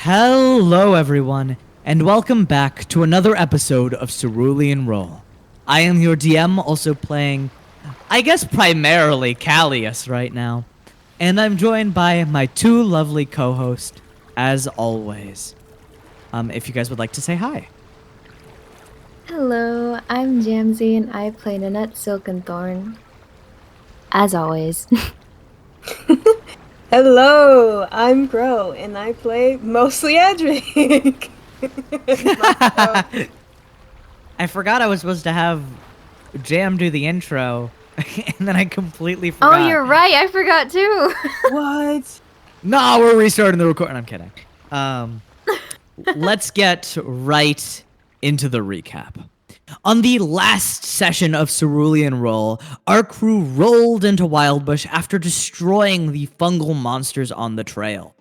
Hello, everyone, and welcome back to another episode of Cerulean Roll. I am your DM, also playing, I guess, primarily Callius right now, and I'm joined by my two lovely co-hosts, as always. If you guys would like to say hi. Hello, I'm Jamsey and I play Nanette Silkenthorn. As always. Hello, I'm Gro, and I play mostly Adric. I forgot I was supposed to have Jam do the intro, and then I completely forgot. Oh, you're right, I forgot too. What? No, we're restarting the recording. I'm kidding. Let's get right into the recap. On the last session of Cerulean Roll, our crew rolled into Wildbush after destroying the fungal monsters on the trail.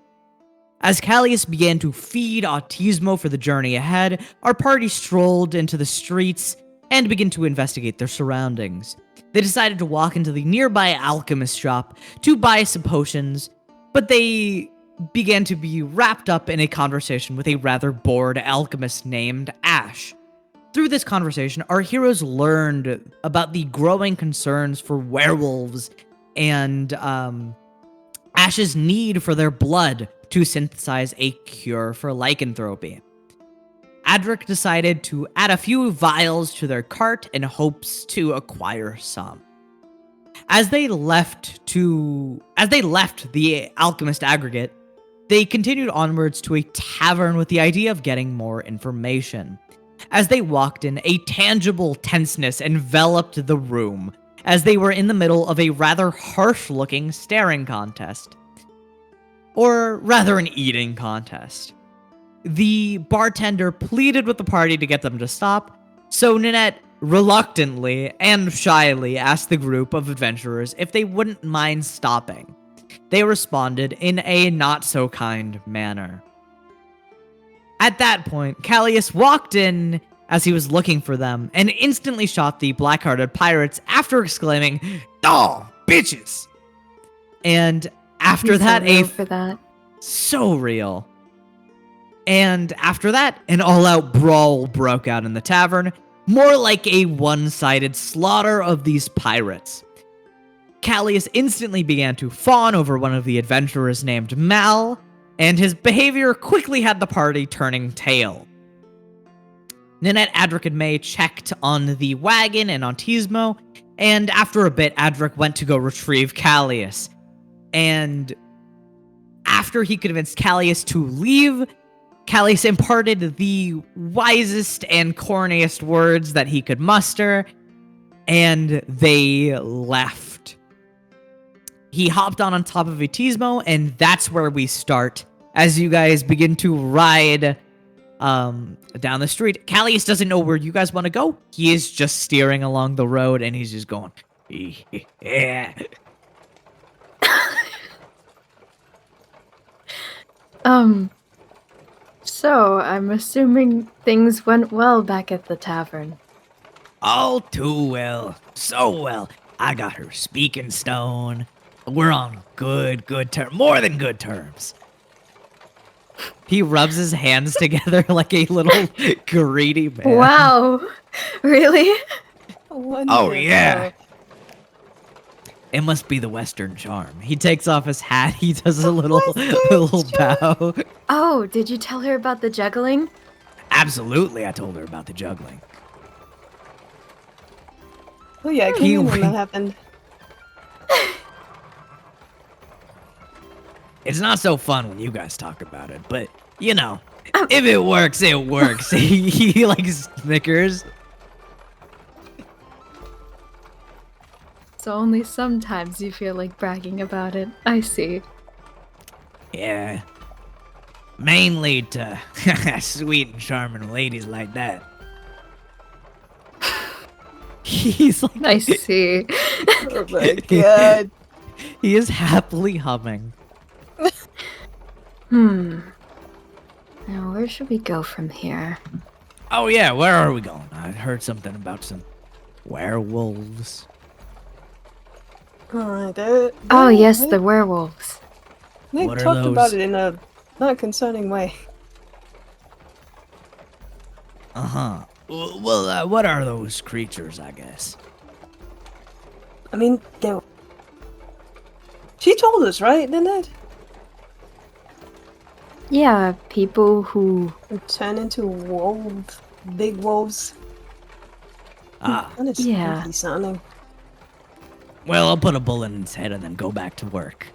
As Callius began to feed Autismo for the journey ahead, our party strolled into the streets and began to investigate their surroundings. They decided to walk into the nearby alchemist shop to buy some potions, but they began to be wrapped up in a conversation with a rather bored alchemist named Ash. Through this conversation, our heroes learned about the growing concerns for werewolves and Ash's need for their blood to synthesize a cure for lycanthropy. Adric decided to add a few vials to their cart in hopes to acquire some. As they left the alchemist aggregate, they continued onwards to a tavern with the idea of getting more information. As they walked in, a tangible tenseness enveloped the room, as they were in the middle of a rather harsh-looking staring contest. Or rather, an eating contest. The bartender pleaded with the party to get them to stop, so Nanette reluctantly and shyly asked the group of adventurers if they wouldn't mind stopping. They responded in a not-so-kind manner. At that point, Callius walked in as he was looking for them and instantly shot the black-hearted pirates after exclaiming, "Oh, bitches!" And after that, so real. And after that, an all-out brawl broke out in the tavern, more like a one-sided slaughter of these pirates. Callius instantly began to fawn over one of the adventurers named Mal, and his behavior quickly had the party turning tail. Nanette, Adric, and May checked on the wagon and on Autismo, and after a bit, Adric went to go retrieve Callius. And after he convinced Callius to leave, Callius imparted the wisest and corniest words that he could muster, and they left. He hopped on top of Autismo, and that's where we start. As you guys begin to ride down the street, Callius doesn't know where you guys want to go. He is just steering along the road, and he's just going, yeah. So I'm assuming things went well back at the tavern. All too well. So well. I got her speaking stone. We're on good terms. More than good terms. He rubs his hands together like a little greedy man. Wow. Really? Oh, yeah. It must be the Western charm. He takes off his hat. He does a little bow. Oh, did you tell her about the juggling? Absolutely, I told her about the juggling. Oh yeah, I can't remember when that happened. It's not so fun when you guys talk about it, but, you know, if it works, it works. he like snickers. So only sometimes you feel like bragging about it. I see. Yeah. Mainly to sweet and charming ladies like that. He's like... I see. Oh my god. He is happily humming. Now, where should we go from here? Oh yeah, where are we going? I heard something about some werewolves. Oh yes, the werewolves. They What are talked about those? it in a not concerning way. Uh-huh. Well, what are those creatures, I guess? I mean, they. She told us, right? Didn't it? Yeah, people who. They turn into wolves, big wolves. Ah. Kind of Yeah. spooky sounding. Well, I'll put a bullet in his head and then go back to work.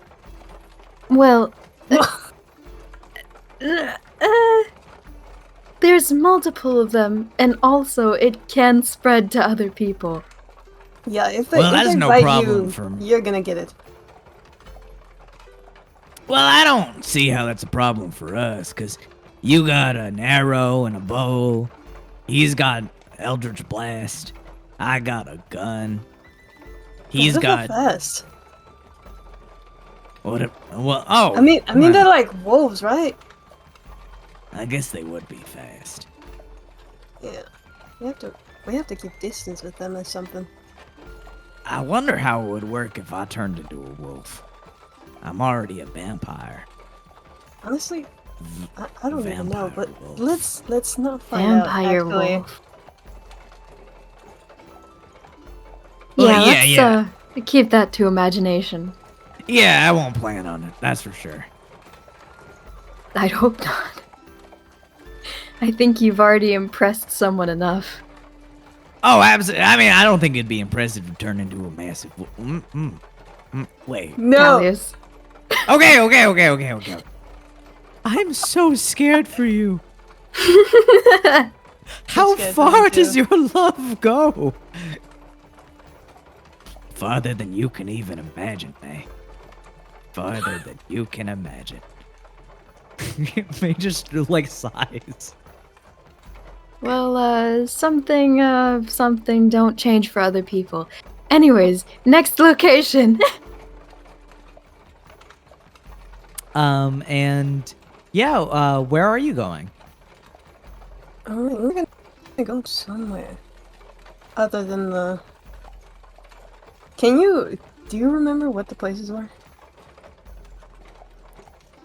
Well, there's multiple of them, and also it can spread to other people. Yeah, if they, Well, if that's they no bite problem you, for me. you're gonna get it. Well, I don't see how that's a problem for us, because you got an arrow and a bow. He's got Eldritch Blast. I got a gun. He's They're got... fast. What? Well, oh. I mean, well, they're like wolves, right? I guess they would be fast. Yeah. We have to keep distance with them or something. I wonder how it would work if I turned into a wolf. I'm already a vampire. Honestly, I don't even know, Vampire but wolf. let's not find out. Vampire Actually, wolf. Well, Yeah, yeah, let's keep that to imagination. Yeah, I won't plan on it. That's for sure. I'd hope not. I think you've already impressed someone enough. Oh, absolutely. I mean, I don't think it'd be impressive to turn into a massive... Wait. no. Gallius. Okay. I'm so scared for you. How scared far me does too. your love go? Farther than you can even imagine, May. Farther than you can imagine. May just like sighs. Well, something don't change for other people. Anyways, next location. And yeah, where are you going? Alright, we're gonna go somewhere other than the. Do you remember what the places were?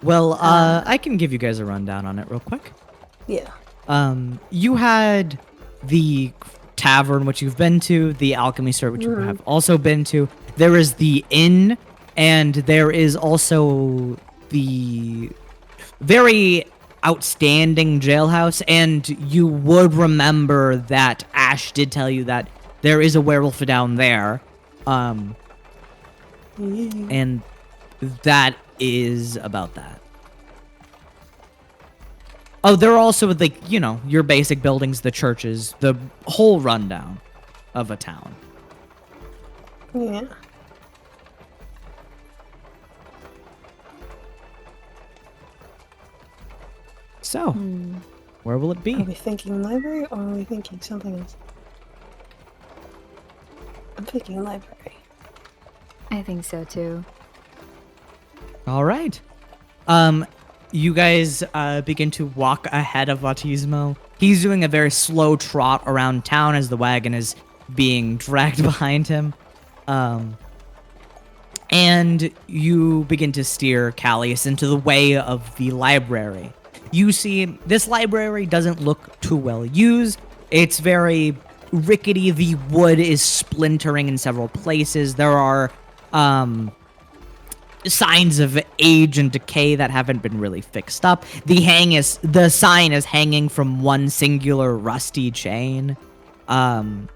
Well, I can give you guys a rundown on it real quick. Yeah. You had the tavern, which you've been to, the alchemy store, which you have also been to. There is the inn, and there is also the very outstanding jailhouse. And you would remember that Ash did tell you that there is a werewolf down there. And that is about that. Oh, there are also, like, you know, your basic buildings, the churches, the whole rundown of a town. Yeah. So, where will it Are be? we thinking library or are we thinking something else? I'm thinking library. I think so too. All right. You guys begin to walk ahead of Autismo. He's doing a very slow trot around town as the wagon is being dragged behind him. And you begin to steer Callius into the way of the library. You see, this library doesn't look too well used. It's very rickety. The wood is splintering in several places. There are signs of age and decay that haven't been really fixed up. The sign is hanging from one singular rusty chain. And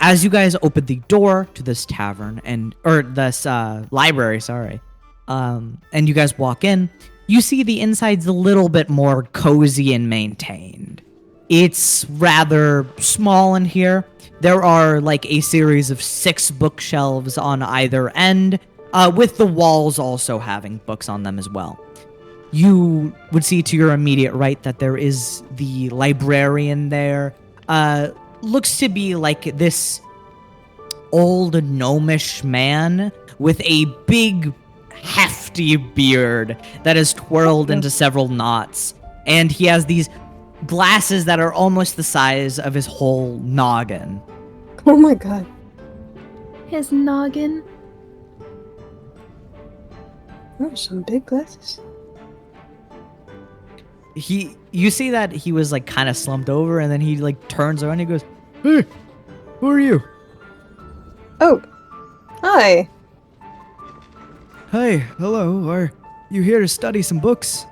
as you guys open the door to this tavern or this library, sorry, and you guys walk in, you see the inside's a little bit more cozy and maintained. It's rather small in here. There are like a series of 6 bookshelves on either end, with the walls also having books on them as well. You would see to your immediate right that there is the librarian there. Looks to be like this old gnomish man with a big, hefty beard that is twirled into several knots. And he has these glasses that are almost the size of his whole noggin. Oh my god. His noggin. Oh, some big glasses. You see that he was like kind of slumped over, and then he like turns around and he goes, "Hey, who are you?" Oh, hi. "Hey, hello. Are you here to study some books?"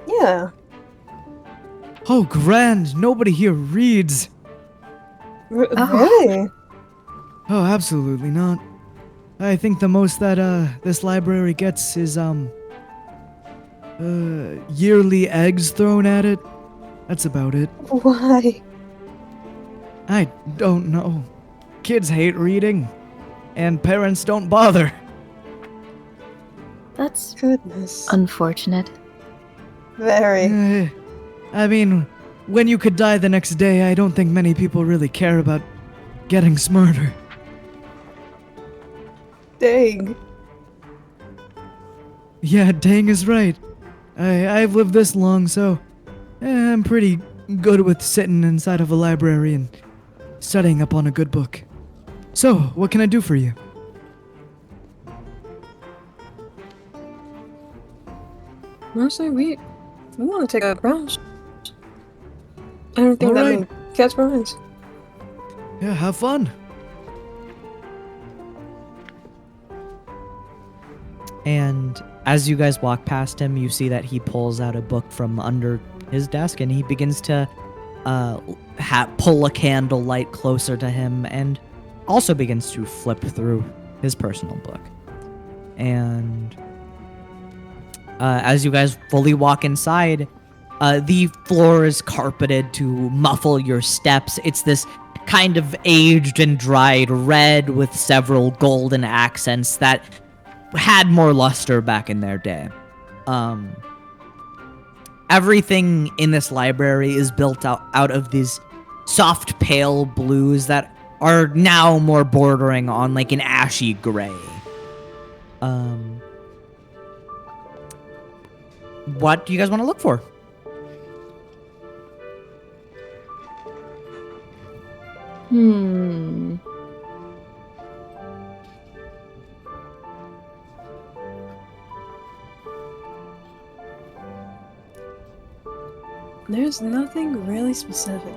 Yeah. "Oh, grand. Nobody here reads." Oh. Really? "Oh, absolutely not. I think the most that this library gets is yearly eggs thrown at it. That's about it." Why? "I don't know. Kids hate reading, and parents don't bother." That's Goodness. unfortunate. Very. I mean, when you could die the next day, I don't think many people really care about getting smarter. Dang. Yeah, dang is right. I've lived this long, so I'm pretty good with sitting inside of a library and studying up on a good book. So, what can I do for you? Mostly we want to take a browse. I don't think that Alright. many cats minds. Yeah, have fun. And as you guys walk past him, you see that he pulls out a book from under his desk and he begins to pull a candle light closer to him and also begins to flip through his personal book. And as you guys fully walk inside, the floor is carpeted to muffle your steps. It's this kind of aged and dried red with several golden accents that had more luster back in their day. Everything in this library is built out of these soft pale blues that are now more bordering on like an ashy gray. What do you guys want to look for? There's nothing really specific.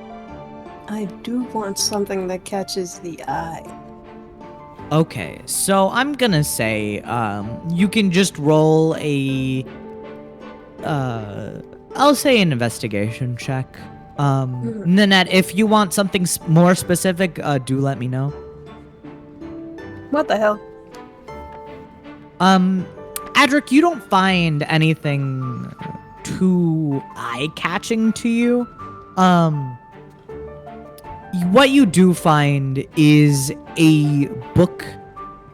I do want something that catches the eye. Okay, so I'm gonna say, you can just roll a, I'll say an investigation check. Nanette, if you want something more specific, do let me know. What the hell? Adric, you don't find anything too eye-catching to you. What you do find is a book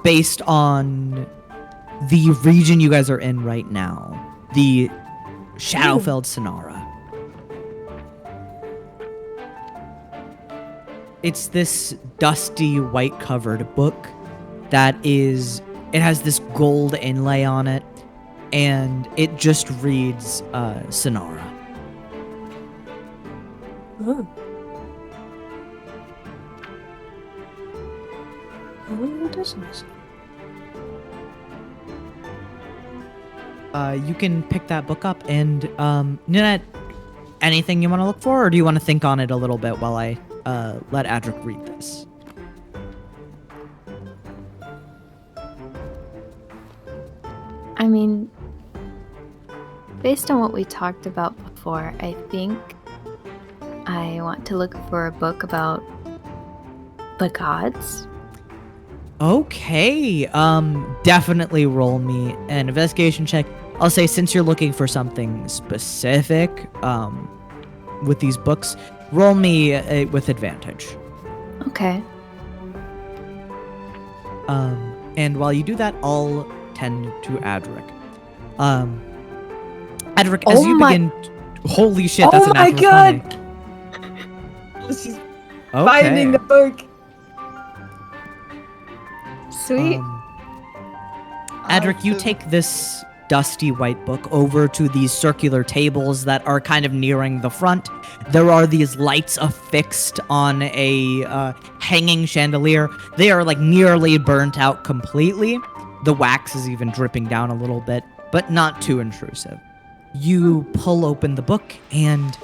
based on the region you guys are in right now, the Shadowfell Sonara. It's this dusty white-covered book that it has this gold inlay on it, and it just reads Sonara. Oh. I wonder what this is. You can pick that book up, and Nanette, anything you want to look for, or do you want to think on it a little bit while I let Adric read this? I mean, based on what we talked about before, I think I want to look for a book about the gods. Okay, definitely roll me an investigation check. I'll say since you're looking for something specific, with these books, roll me with advantage. Okay. And while you do that, I'll tend to Adric. Adric, as Oh you my- begin, holy shit, that's Oh a my natural god! 20. She's Okay. finding the book. Sweet. Adric, you Awesome. take this dusty white book over to these circular tables that are kind of nearing the front. There are these lights affixed on a hanging chandelier. They are like nearly burnt out completely, The wax is even dripping down a little bit, but not too intrusive. You pull open the book, and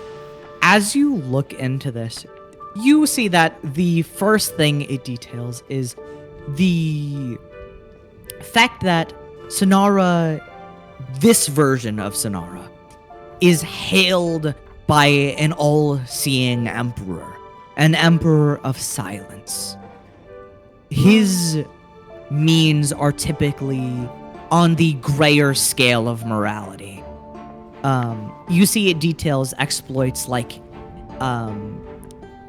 as you look into this, you see that the first thing it details is the fact that Sonara, this version of Sonara, is hailed by an all-seeing emperor, an emperor of silence. His means are typically on the grayer scale of morality. You see it details exploits like,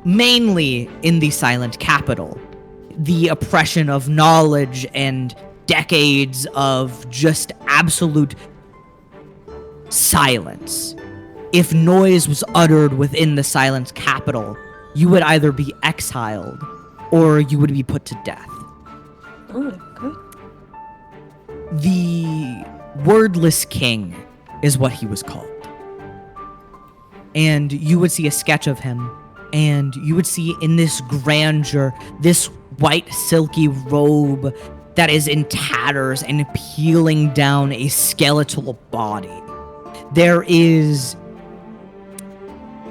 mainly in the silent capital, the oppression of knowledge and decades of just absolute silence. If noise was uttered within the silent capital, you would either be exiled or you would be put to death. Oh, good. The Wordless King is what he was called. And you would see a sketch of him, and you would see in this grandeur, this white silky robe that is in tatters and peeling down a skeletal body. There is...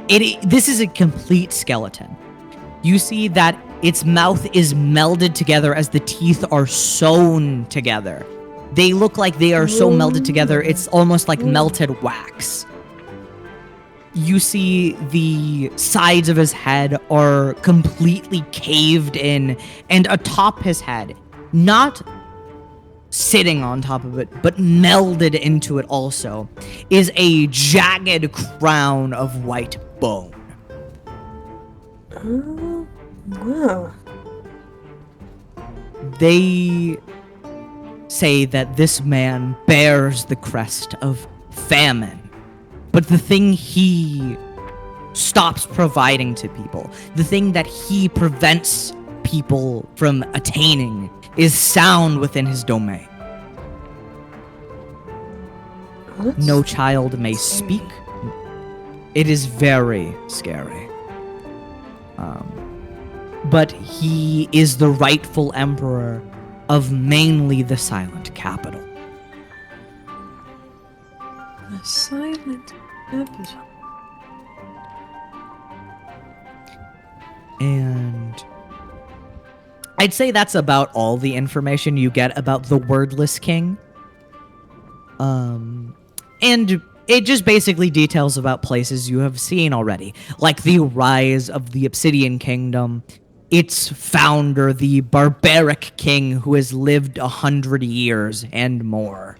This is a complete skeleton. You see that its mouth is melded together as the teeth are sewn together. They look like they are so melded together, it's almost like melted wax. You see the sides of his head are completely caved in, and atop his head, not sitting on top of it, but melded into it also, is a jagged crown of white bone. Oh, wow. They say that this man bears the crest of famine, but the thing he stops providing to people, the thing that he prevents people from attaining, is sound within his domain. That's No child may scary. speak. It is very scary. But he is the rightful emperor of mainly the silent capital. The silent capital. And I'd say that's about all the information you get about the Wordless King. And it just basically details about places you have seen already, like the rise of the Obsidian Kingdom, its founder, the barbaric king who has lived 100 years and more.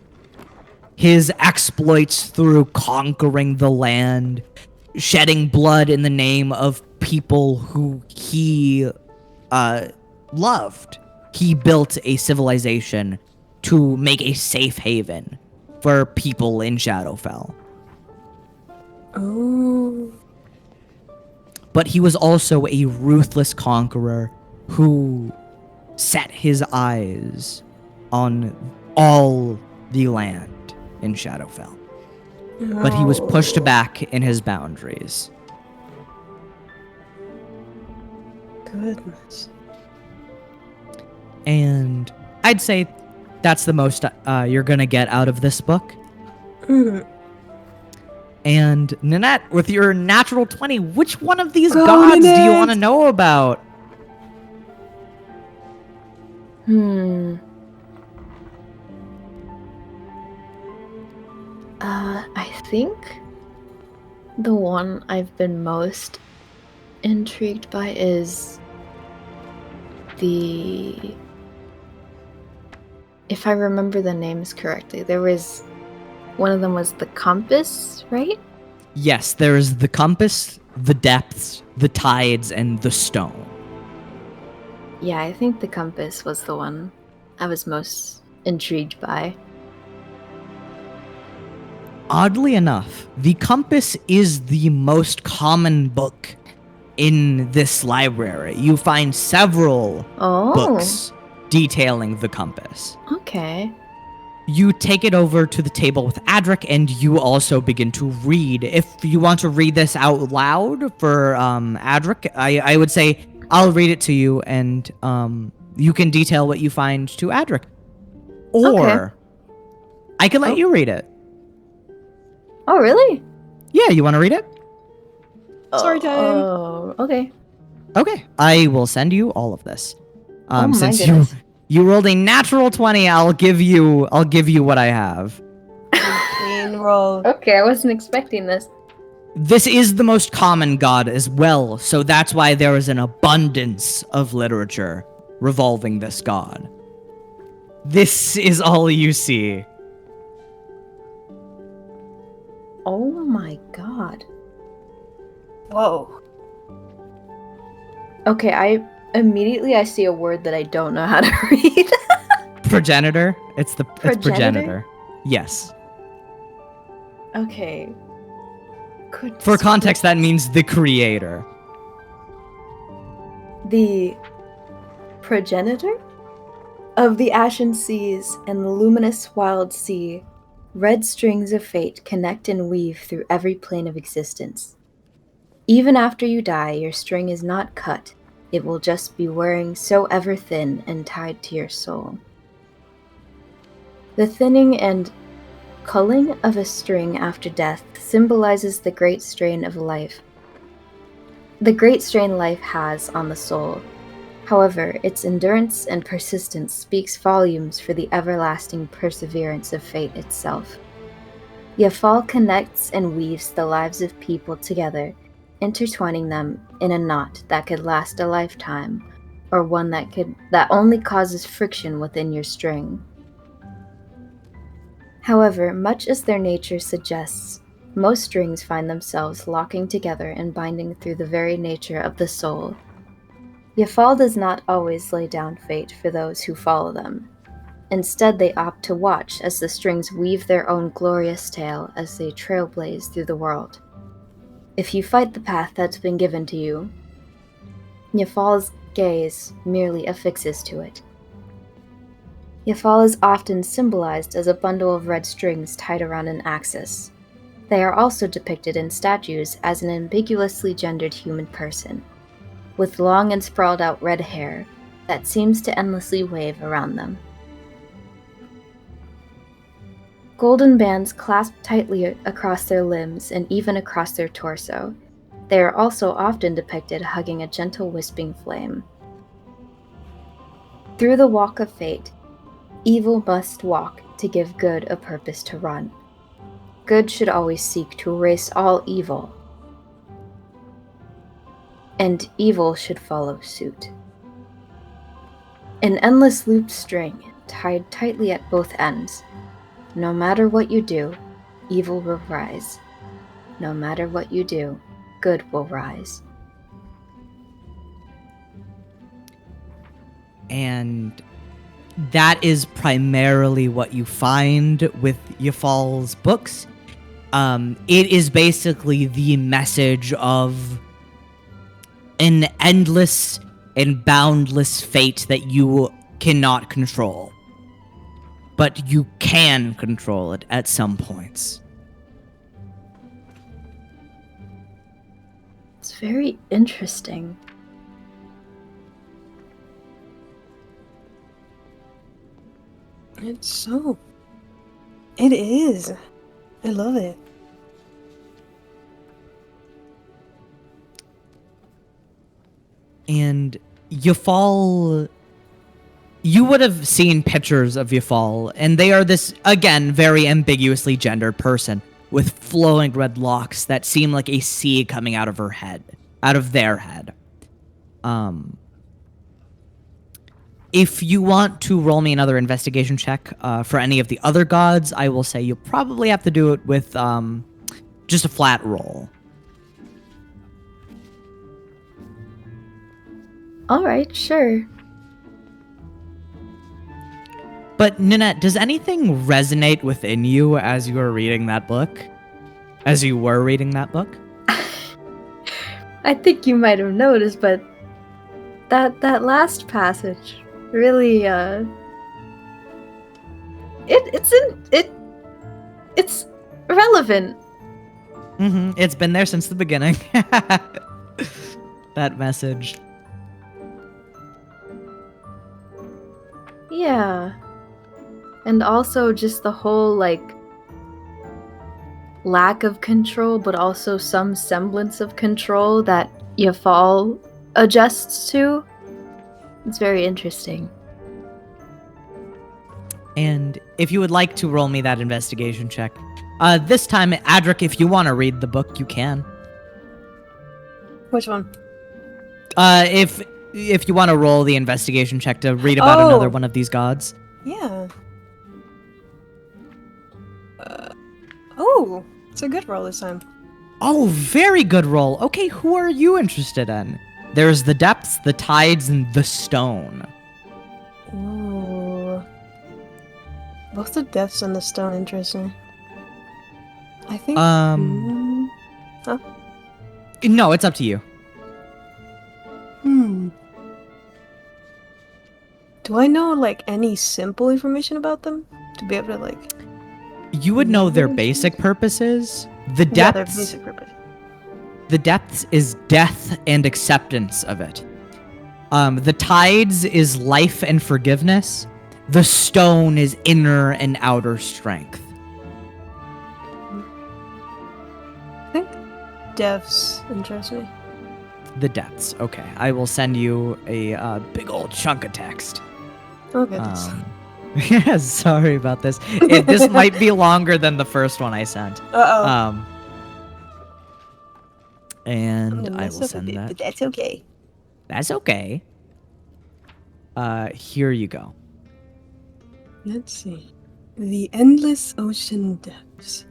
His exploits through conquering the land, shedding blood in the name of people who he loved. He built a civilization to make a safe haven for people in Shadowfell. Oh. But he was also a ruthless conqueror who set his eyes on all the land in Shadowfell. But he was pushed back in his boundaries. Goodness. And I'd say that's the most you're gonna get out of this book. Mm. And Nanette, with your natural 20, which one of these Go, gods do you Nanette! want to know about? I think the one I've been most intrigued by is the... If I remember the names correctly, there was... One of them was the compass, right? Yes, there is the compass, the depths, the tides, and the stone. Yeah, I think the compass was the one I was most intrigued by. Oddly enough, the compass is the most common book in this library. You find several Oh, books detailing the compass. okay. You take it over to the table with Adric, and you also begin to read. If you want to read this out loud for Adric, I would say I'll read it to you, and you can detail what you find to Adric. Or I can let Oh. you read it. Oh, really? Yeah, you want to read it? Story time. Oh, okay. Okay, I will send you all of this. Oh my Since goodness. you rolled a natural 20, I'll give you what I have. Clean roll. Okay, I wasn't expecting this. This is the most common god as well, so that's why there is an abundance of literature revolving this god. This is all you see. Oh my god. Whoa. Okay, I see a word that I don't know how to read. Progenitor? It's Progenitor? progenitor. Yes. Okay. For context, that means the creator. The progenitor of the ashen seas and the luminous wild sea, red strings of fate connect and weave through every plane of existence. Even after you die, your string is not cut. It will just be wearing so ever thin and tied to your soul. The thinning and culling of a string after death symbolizes the great strain of life. The great strain life has on the soul. However, its endurance and persistence speaks volumes for the everlasting perseverance of fate itself. Yafal connects and weaves the lives of people together, intertwining them in a knot that could last a lifetime, or one that only causes friction within your string. However, much as their nature suggests, most strings find themselves locking together and binding through the very nature of the soul. Yafal does not always lay down fate for those who follow them. Instead, they opt to watch as the strings weave their own glorious tale as they trailblaze through the world. If you fight the path that's been given to you, Yafal's gaze merely affixes to it. Yafal is often symbolized as a bundle of red strings tied around an axis. They are also depicted in statues as an ambiguously gendered human person, with long and sprawled out red hair that seems to endlessly wave around them. Golden bands clasp tightly across their limbs and even across their torso. They are also often depicted hugging a gentle wisping flame. Through the walk of fate, evil must walk to give good a purpose to run. Good should always seek to erase all evil, and evil should follow suit. An endless looped string, tied tightly at both ends. No matter what you do, evil will rise. No matter what you do, good will rise. And that is primarily what you find with Yafal's books. It is basically the message of an endless and boundless fate that you cannot control. But you can control it at some points. It's very interesting. It is. I love it. And Yafal, you would have seen pictures of Yafal, and they are this, again, very ambiguously gendered person with flowing red locks that seem like a sea coming out of her head, out of their head. If you want to roll me another investigation check for any of the other gods, I will say you'll probably have to do it with just a flat roll. Alright, sure. But Ninette, does anything resonate within you as you were reading that book? As you were reading that book? I think you might have noticed, but that last passage really it's relevant. Mm-hmm. It's been there since the beginning. That message. Yeah. And also just the whole, like, lack of control, but also some semblance of control that Yafal adjusts to. It's very interesting. And if you would like to roll me that investigation check, this time, Adric, if you want to read the book, you can. Which one? If you want to roll the investigation check to read about another one of these gods. Yeah. Oh, it's a good roll this time. Oh, very good roll. Okay, who are you interested in? There's the depths, the tides, and the stone. Ooh. Both the depths and the stone interest me. I think. Huh? No, it's up to you. Do I know, like, any simple information about them? To be able to, like... You would know their basic purposes. The depths, Yeah, their basic purpose. The depths is death and acceptance of it. The tides is life and forgiveness. The stone is inner and outer strength. I think depths interest me. The depths. Okay, I will send you a big old chunk of text. Oh, goodness. Yeah, sorry about this. This might be longer than the first one I sent. Uh-oh. And I will send that. But that's okay. That's okay. Here you go. Let's see. The endless ocean depths.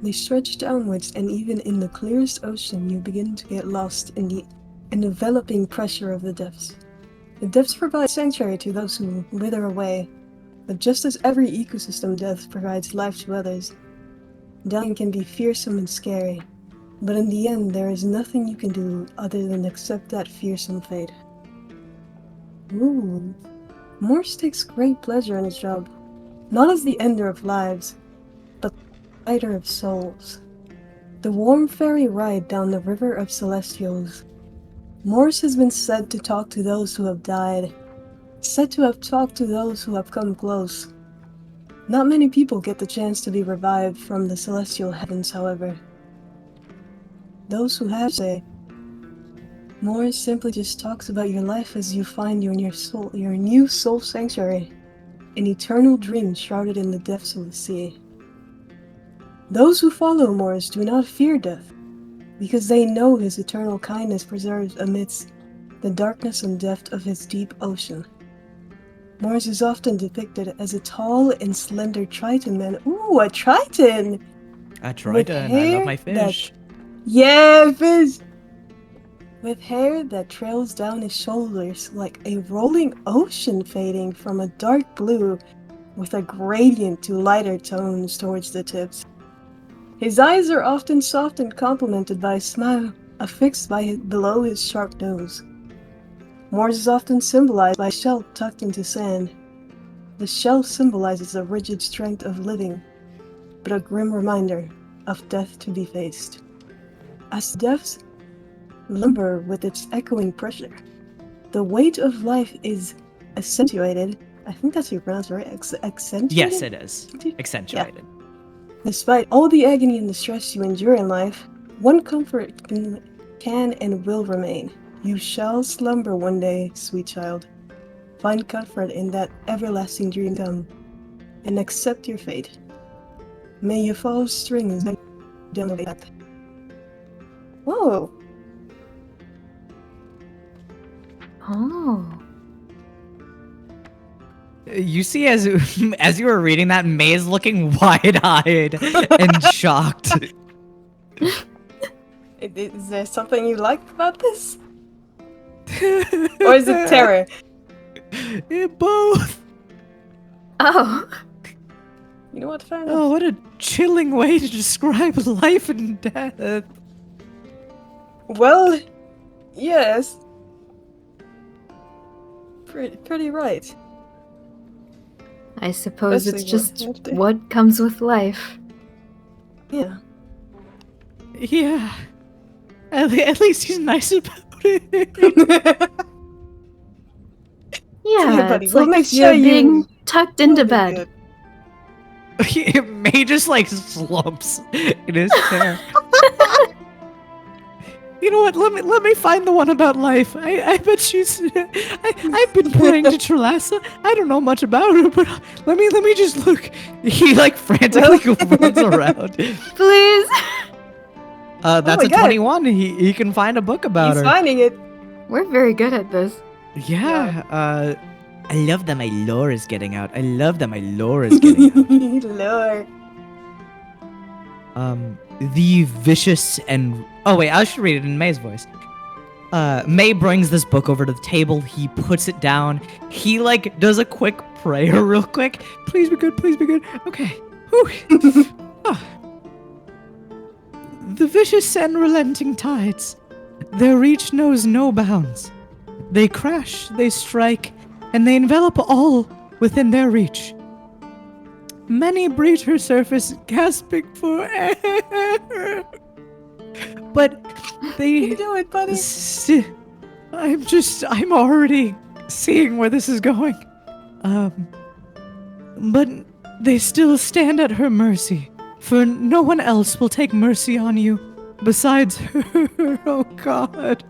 They stretch downwards, and even in the clearest ocean, you begin to get lost in the enveloping pressure of the depths. The depths provide sanctuary to those who wither away, but just as every ecosystem depth provides life to others, dying can be fearsome and scary, but in the end, there is nothing you can do other than accept that fearsome fate. Ooh. Morse takes great pleasure in his job, not as the ender of lives, but the lighter of souls. The warm ferry ride down the river of celestials. Morse has been said to talk to those who have died, said to have talked to those who have come close. Not many people get the chance to be revived from the celestial heavens, however. Those who have say, Morris simply just talks about your life as you find your new soul sanctuary, an eternal dream shrouded in the depths of the sea. Those who follow Morris do not fear death, because they know his eternal kindness preserves amidst the darkness and depth of his deep ocean. Morris is often depicted as a tall and slender Triton man. Ooh, a Triton! A Triton, I love my fish. Yeah, fish! With hair that trails down his shoulders like a rolling ocean fading from a dark blue with a gradient to lighter tones towards the tips. His eyes are often soft and complemented by a smile affixed below his sharp nose. Morse is often symbolized by a shell tucked into sand. The shell symbolizes the rigid strength of living, but a grim reminder of death to be faced. As death's lumber with its echoing pressure, the weight of life is accentuated. I think that's how you pronounce it, right? Accentuated? Yes, it is. Accentuated. Yeah. Despite all the agony and the stress you endure in life, one comfort can and will remain. You shall slumber one day, sweet child. Find comfort in that everlasting dream come, and accept your fate. May your fall strings down the path. Whoa! Oh. You see, as you were reading that, May's looking wide-eyed and shocked. Is there something you like about this? Or is it terror? Both. Oh. You know what, fair enough. Oh, what a chilling way to describe life and death. Well, yes. Pretty right. I suppose it's Especially just what comes with life. Yeah. Yeah. At least he's nice about it. Yeah, buddy, it's we'll like make you're sure being tucked into bed. Good. May just like slumps in his chair. You know what? Let me find the one about life. I bet she's. I've been praying to Trelassa. I don't know much about her, but let me just look. He like frantically runs around. Please. That's my a God. 21. He can find a book about He's her. finding it. We're very good at this. Yeah. I love that my lore is getting out. I love that my lore is getting out. Lord. The vicious and wait, I should read it in May's voice. May brings this book over to the table. He puts it down. He like does a quick prayer real quick. Please be good. Please be good. Okay. Whew. Ah. The vicious and relenting tides. Their reach knows no bounds. They crash, they strike, and they envelop all within their reach. Many breach her surface, gasping for air. But they... You do it, buddy. I'm already seeing where this is going. But they still stand at her mercy, for no one else will take mercy on you besides her. Oh God.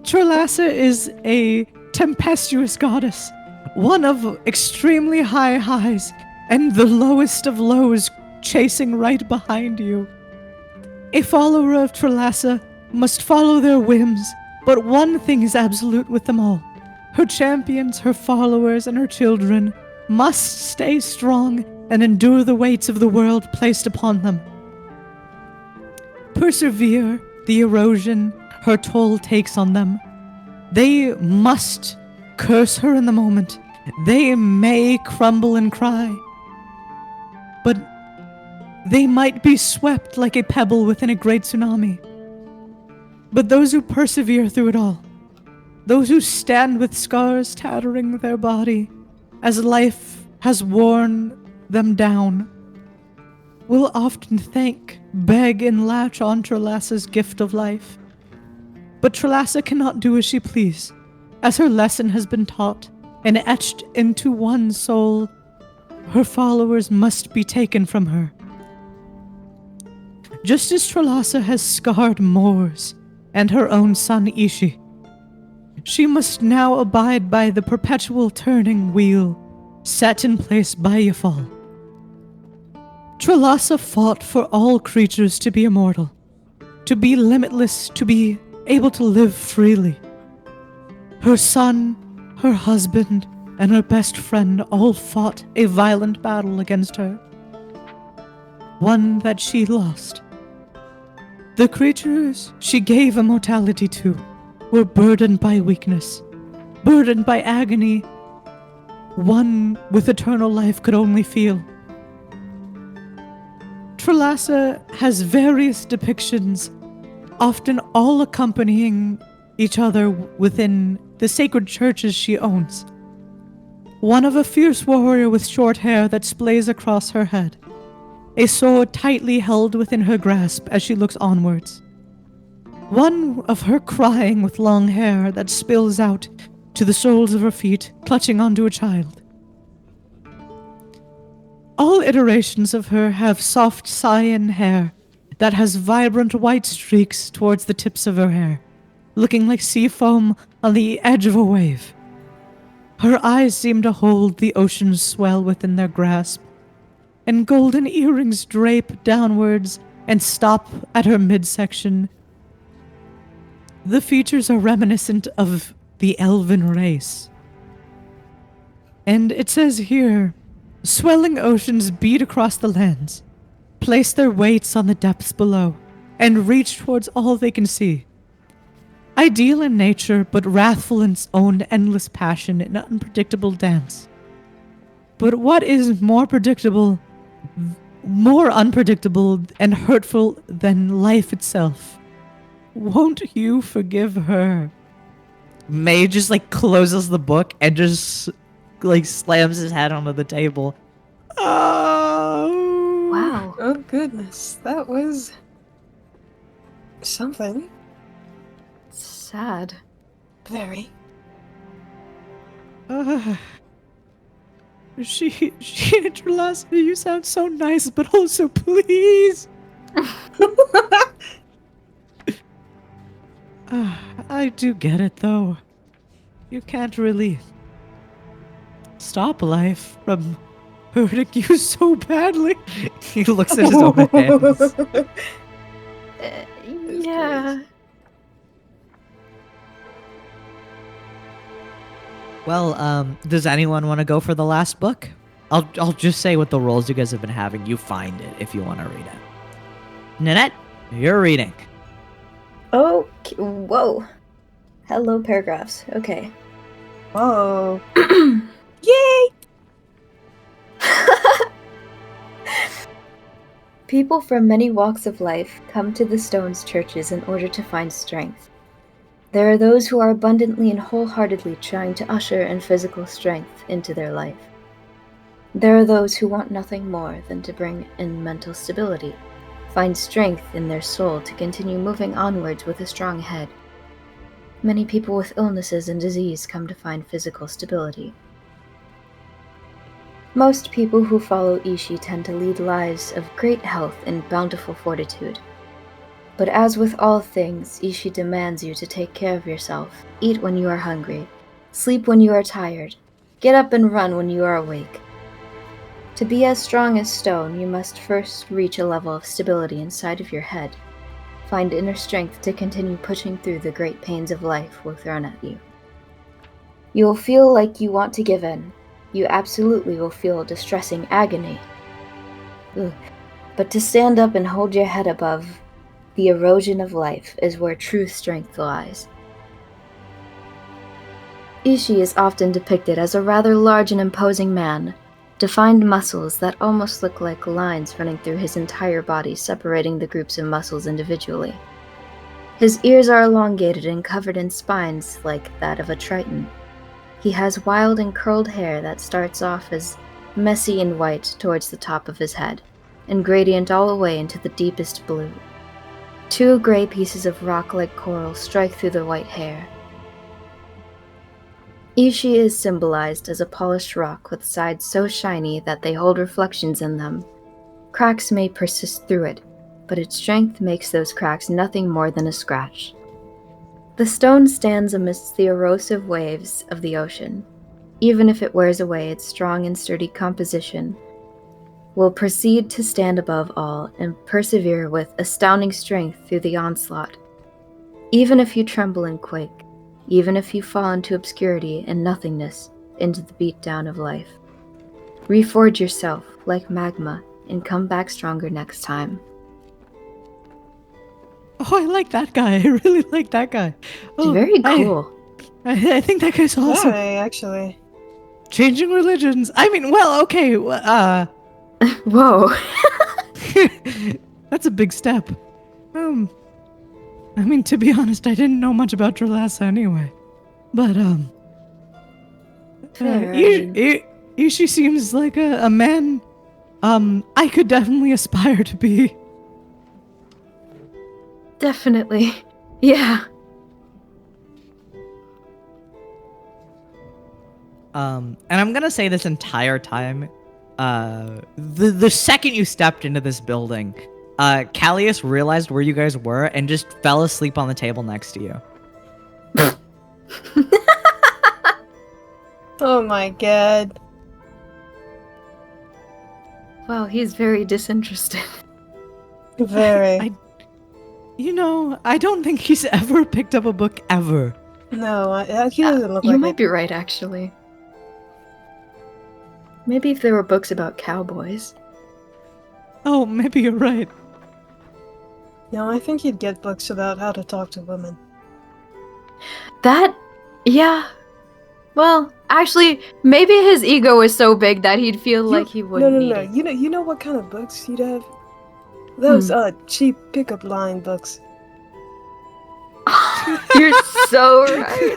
Trelassa is a tempestuous goddess, one of extremely high highs and the lowest of lows, chasing right behind you. A follower of Trelassa must follow their whims, but one thing is absolute with them all. Her champions, her followers, and her children must stay strong and endure the weights of the world placed upon them. Persevere the erosion her toll takes on them. They must curse her in the moment. They may crumble and cry, but they might be swept like a pebble within a great tsunami. But those who persevere through it all, those who stand with scars tattering their body as life has worn them down, will often thank, beg, and latch on Trelassa's gift of life. But Trelassa cannot do as she please, as her lesson has been taught and etched into one soul. Her followers must be taken from her. Just as Trelassa has scarred Moors and her own son Ishi, she must now abide by the perpetual turning wheel set in place by Yafal. Trelassa fought for all creatures to be immortal, to be limitless, to be able to live freely. Her son, her husband, and her best friend all fought a violent battle against her, one that she lost. The creatures she gave immortality to were burdened by weakness, burdened by agony one with eternal life could only feel. Trelassa has various depictions, often all accompanying each other within the sacred churches she owns. One of a fierce warrior with short hair that splays across her head, a sword tightly held within her grasp as she looks onwards. One of her crying with long hair that spills out to the soles of her feet, clutching onto a child. All iterations of her have soft cyan hair that has vibrant white streaks towards the tips of her hair, looking like sea foam on the edge of a wave. Her eyes seem to hold the ocean's swell within their grasp, and golden earrings drape downwards and stop at her midsection. The features are reminiscent of the elven race. And it says here, swelling oceans beat across the lands, place their weights on the depths below, and reach towards all they can see. Ideal in nature, but wrathful in its own endless passion and unpredictable dance. But what is more unpredictable and hurtful than life itself? Won't you forgive her? May just like closes the book and just like slams his head onto the table. Oh. Wow. Oh goodness, that was something. Sad. Very. Trelassa, you sound so nice, but also please. I do get it, though. You can't really stop life from hurting you so badly. He looks at his own hands. Yeah. Well, does anyone want to go for the last book? I'll just say what the rolls you guys have been having. You find it if you want to read it. Nanette, you're reading. Oh, whoa. Hello, paragraphs. Okay. Whoa. Yay! People from many walks of life come to the Stones churches in order to find strength. There are those who are abundantly and wholeheartedly trying to usher in physical strength into their life. There are those who want nothing more than to bring in mental stability, find strength in their soul to continue moving onwards with a strong head. Many people with illnesses and disease come to find physical stability. Most people who follow Ishi tend to lead lives of great health and bountiful fortitude. But as with all things, Ishi demands you to take care of yourself, eat when you are hungry, sleep when you are tired, get up and run when you are awake. To be as strong as stone, you must first reach a level of stability inside of your head. Find inner strength to continue pushing through the great pains of life we're thrown at you. You will feel like you want to give in. You absolutely will feel distressing agony. Ugh. But to stand up and hold your head above the erosion of life is where true strength lies. Ishi is often depicted as a rather large and imposing man, defined muscles that almost look like lines running through his entire body, separating the groups of muscles individually. His ears are elongated and covered in spines like that of a triton. He has wild and curled hair that starts off as messy and white towards the top of his head, and gradient all the way into the deepest blue. Two gray pieces of rock-like coral strike through the white hair. Ishi is symbolized as a polished rock with sides so shiny that they hold reflections in them. Cracks may persist through it, but its strength makes those cracks nothing more than a scratch. The stone stands amidst the erosive waves of the ocean. Even if it wears away its strong and sturdy composition, will proceed to stand above all and persevere with astounding strength through the onslaught. Even if you tremble and quake, even if you fall into obscurity and nothingness, into the beatdown of life, reforge yourself like magma and come back stronger next time. Oh, I like that guy. I really like that guy. Oh, Very cool. I think that guy's awesome. Why, actually? Changing religions. I mean, well, okay. Whoa. That's a big step. I mean, to be honest, I didn't know much about Trelassa anyway. But, Fair, Ishi seems like a man, I could definitely aspire to be. Definitely. Yeah. And I'm gonna say this entire time, the second you stepped into this building, Callius realized where you guys were and just fell asleep on the table next to you. Oh my god. Wow, he's very disinterested. Very. I don't think he's ever picked up a book ever. No, he doesn't look You like might it. be right, actually. Maybe if there were books about cowboys. Oh, maybe you're right. No, I think he'd get books about how to talk to women. Yeah. Well, actually, maybe his ego is so big that he'd feel like he wouldn't need No. it. You know what kind of books he'd have? Those cheap pickup line books. You're so right.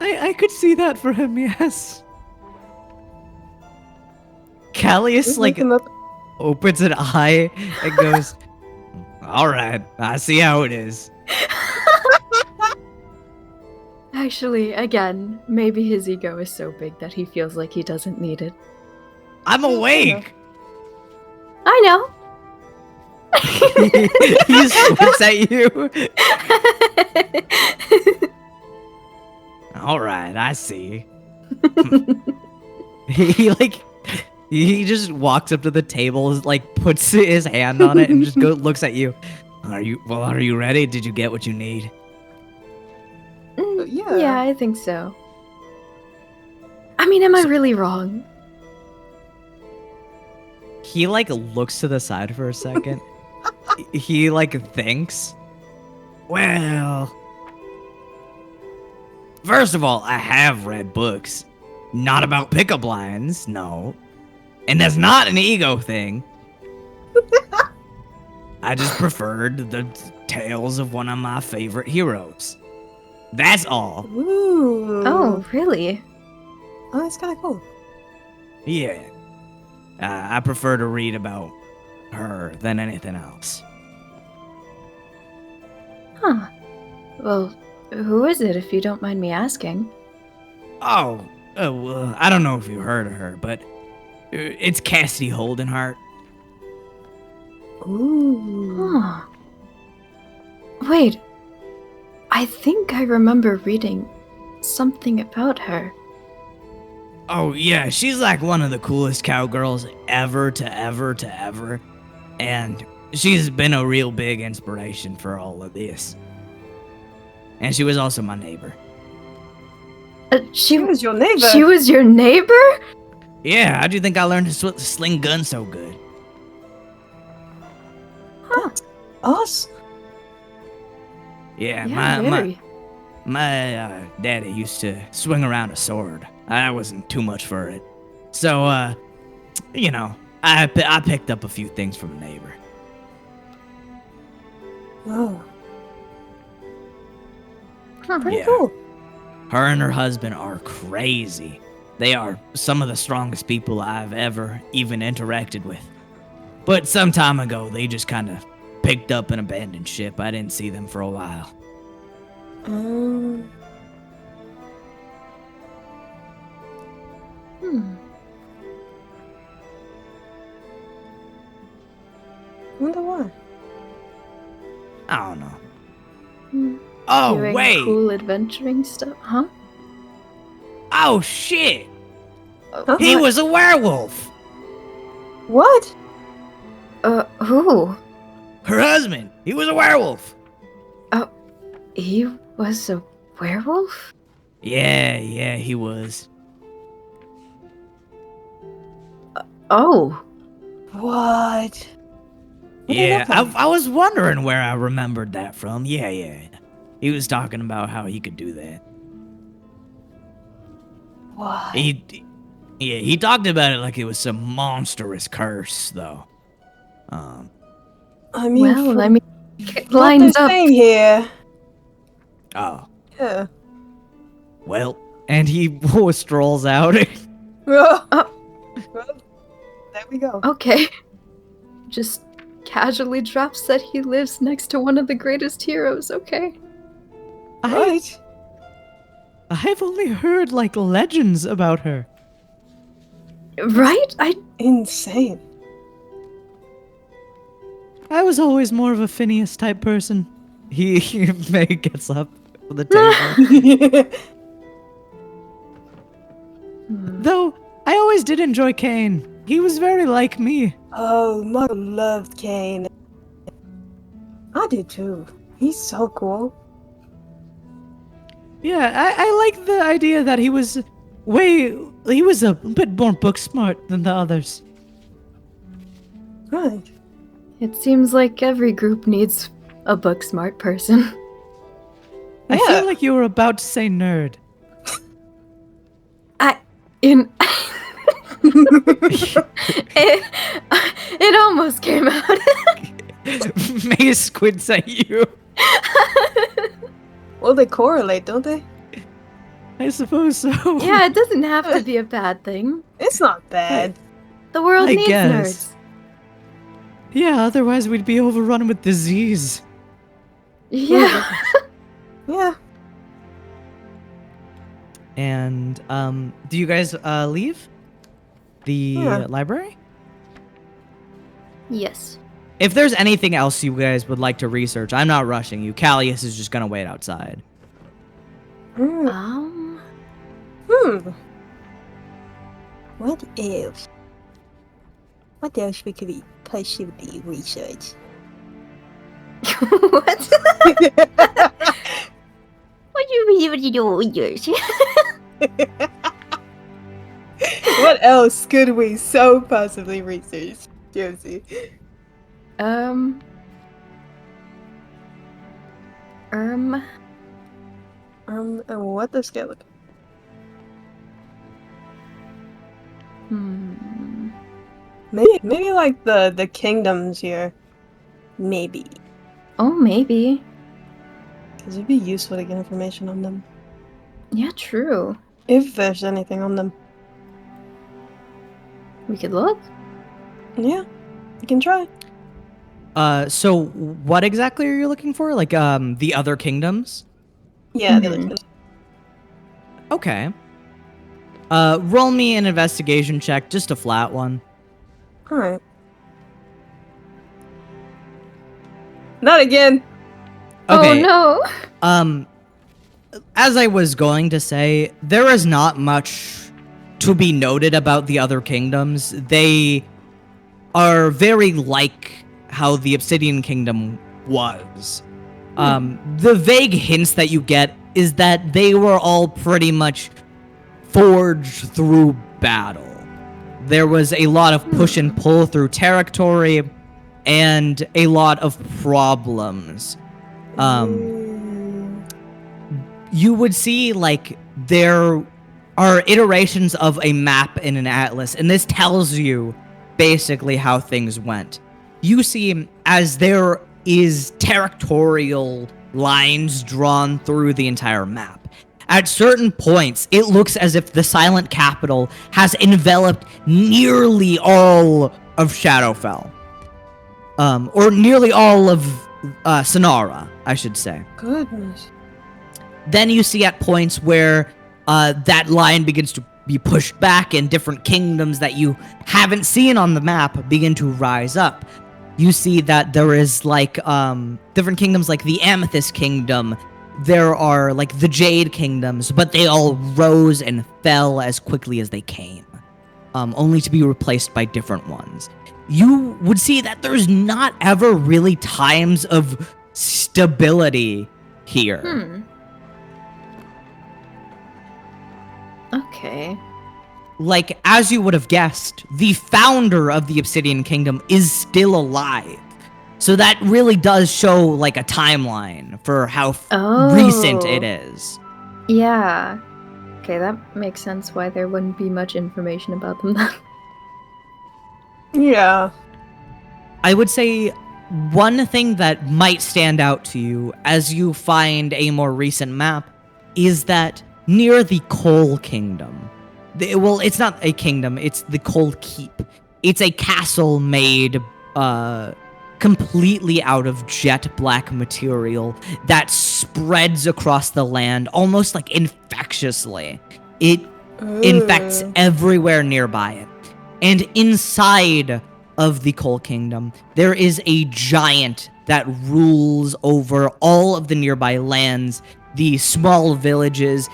I could see that for him, yes. Callius, Just look him up. opens an eye and goes, "All right, I see how it is." Actually, again, maybe his ego is so big that he feels like he doesn't need it. I'm awake. I know. He squints at you. All right, I see. He just walks up to the table, like puts his hand on it, and just looks at you. Are you ready? Did you get what you need? Yeah. Yeah, I think so. I mean, am I really wrong? He looks to the side for a second. He thinks. Well, first of all, I have read books. Not about pickup lines, no. And that's not an ego thing. I just preferred the tales of one of my favorite heroes. That's all. Ooh. Oh, really? Oh, that's kind of cool. Yeah. I prefer to read about her than anything else. Huh. Well, who is it, if you don't mind me asking? Oh, well, I don't know if you heard of her, but it's Cassidy Holdenheart. Ooh. Huh. Wait. I think I remember reading something about her. Oh, yeah, she's like one of the coolest cowgirls ever to ever. And she's been a real big inspiration for all of this. And she was also my neighbor. She was your neighbor. She was your neighbor? Yeah, how'd you think I learned to sling guns so good? Huh. Us? Yeah, very. my daddy used to swing around a sword. I wasn't too much for it. So, I picked up a few things from a neighbor. Whoa. Huh. Pretty Yeah. cool. Her and her husband are crazy. They are some of the strongest people I've ever even interacted with. But some time ago, they just kind of picked up an abandoned ship. I didn't see them for a while. Wonder why. I don't know. Hmm. Oh, Doing wait. cool adventuring stuff, huh? Oh, shit. Huh? He What? was a werewolf. What? Who? Her husband. He was a werewolf. He was a werewolf? Yeah, he was. Oh. What? Yeah, happened? I was wondering where I remembered that from. Yeah. He was talking about how he could do that. What? He talked about it like it was some monstrous curse, though. I mean, Well, from I mean, it what lines they're up. saying here. Oh, Yeah. well, and he strolls out. Well, there we go. Okay. Just casually drops that he lives next to one of the greatest heroes, okay? Right. I've only heard legends about her. Right? Insane. I was always more of a Phineas type person. He May gets up from the table. Though I always did enjoy Kane. He was very like me. Oh, Mother loved Kane. I did too. He's so cool. Yeah, I like the idea that he was a bit more book smart than the others. Right. It seems like every group needs a book smart person. I Yeah. feel like you were about to say nerd. It almost came out. May squints at you. Well, they correlate, don't they? I suppose so. Yeah, it doesn't have to be a bad thing. It's not bad. The world I needs guess. nerds. Yeah, otherwise we'd be overrun with disease. Yeah. Yeah. And do you guys leave the library? Yes. If there's anything else you guys would like to research, I'm not rushing you. Callius is just gonna wait outside. Hmm. What else? What else we could possibly research? What? What do you mean with your ears? What else could we so possibly research, Josie? And what the skeleton? Maybe like the kingdoms here. Maybe. Oh, maybe. Because it'd be useful to get information on them. Yeah, true. If there's anything on them. We could look. Yeah, you can try. So what exactly are you looking for? Like, the other kingdoms? Yeah, Mhm. Okay. Roll me an investigation check, just a flat one. Alright. Not again! Okay. Oh, Um, as I was going to say, there is not much to be noted about the other kingdoms. They are very like how the Obsidian Kingdom was. The vague hints that you get is that they were all pretty much forged through battle. There was a lot of push and pull through territory and a lot of problems. You would see, like, there are iterations of a map in an atlas, and this tells you basically how things went. You see, as there is territorial lines drawn through the entire map. At certain points, it looks as if the Silent Capital has enveloped nearly all of Shadowfell. Or nearly all of Sonara, I should say. Goodness. Then you see at points where that line begins to be pushed back and different kingdoms that you haven't seen on the map begin to rise up. You see that there is like different kingdoms like the Amethyst Kingdom. There are like the Jade Kingdoms, but they all rose and fell as quickly as they came, only to be replaced by different ones. You would see that there's not ever really times of stability here. okay. Like, as you would have guessed, the founder of the Obsidian Kingdom is still alive. So that really does show, like, a timeline for how recent it is. Yeah. Okay, that makes sense why there wouldn't be much information about them then. Yeah. I would say one thing that might stand out to you as you find a more recent map is that near the Coal Kingdom, well, it's not a kingdom, it's the Coal Keep. It's a castle made completely out of jet black material that spreads across the land almost like infectiously. It infects everywhere nearby it. And inside of the Coal Kingdom, there is a giant that rules over all of the nearby lands, the small villages,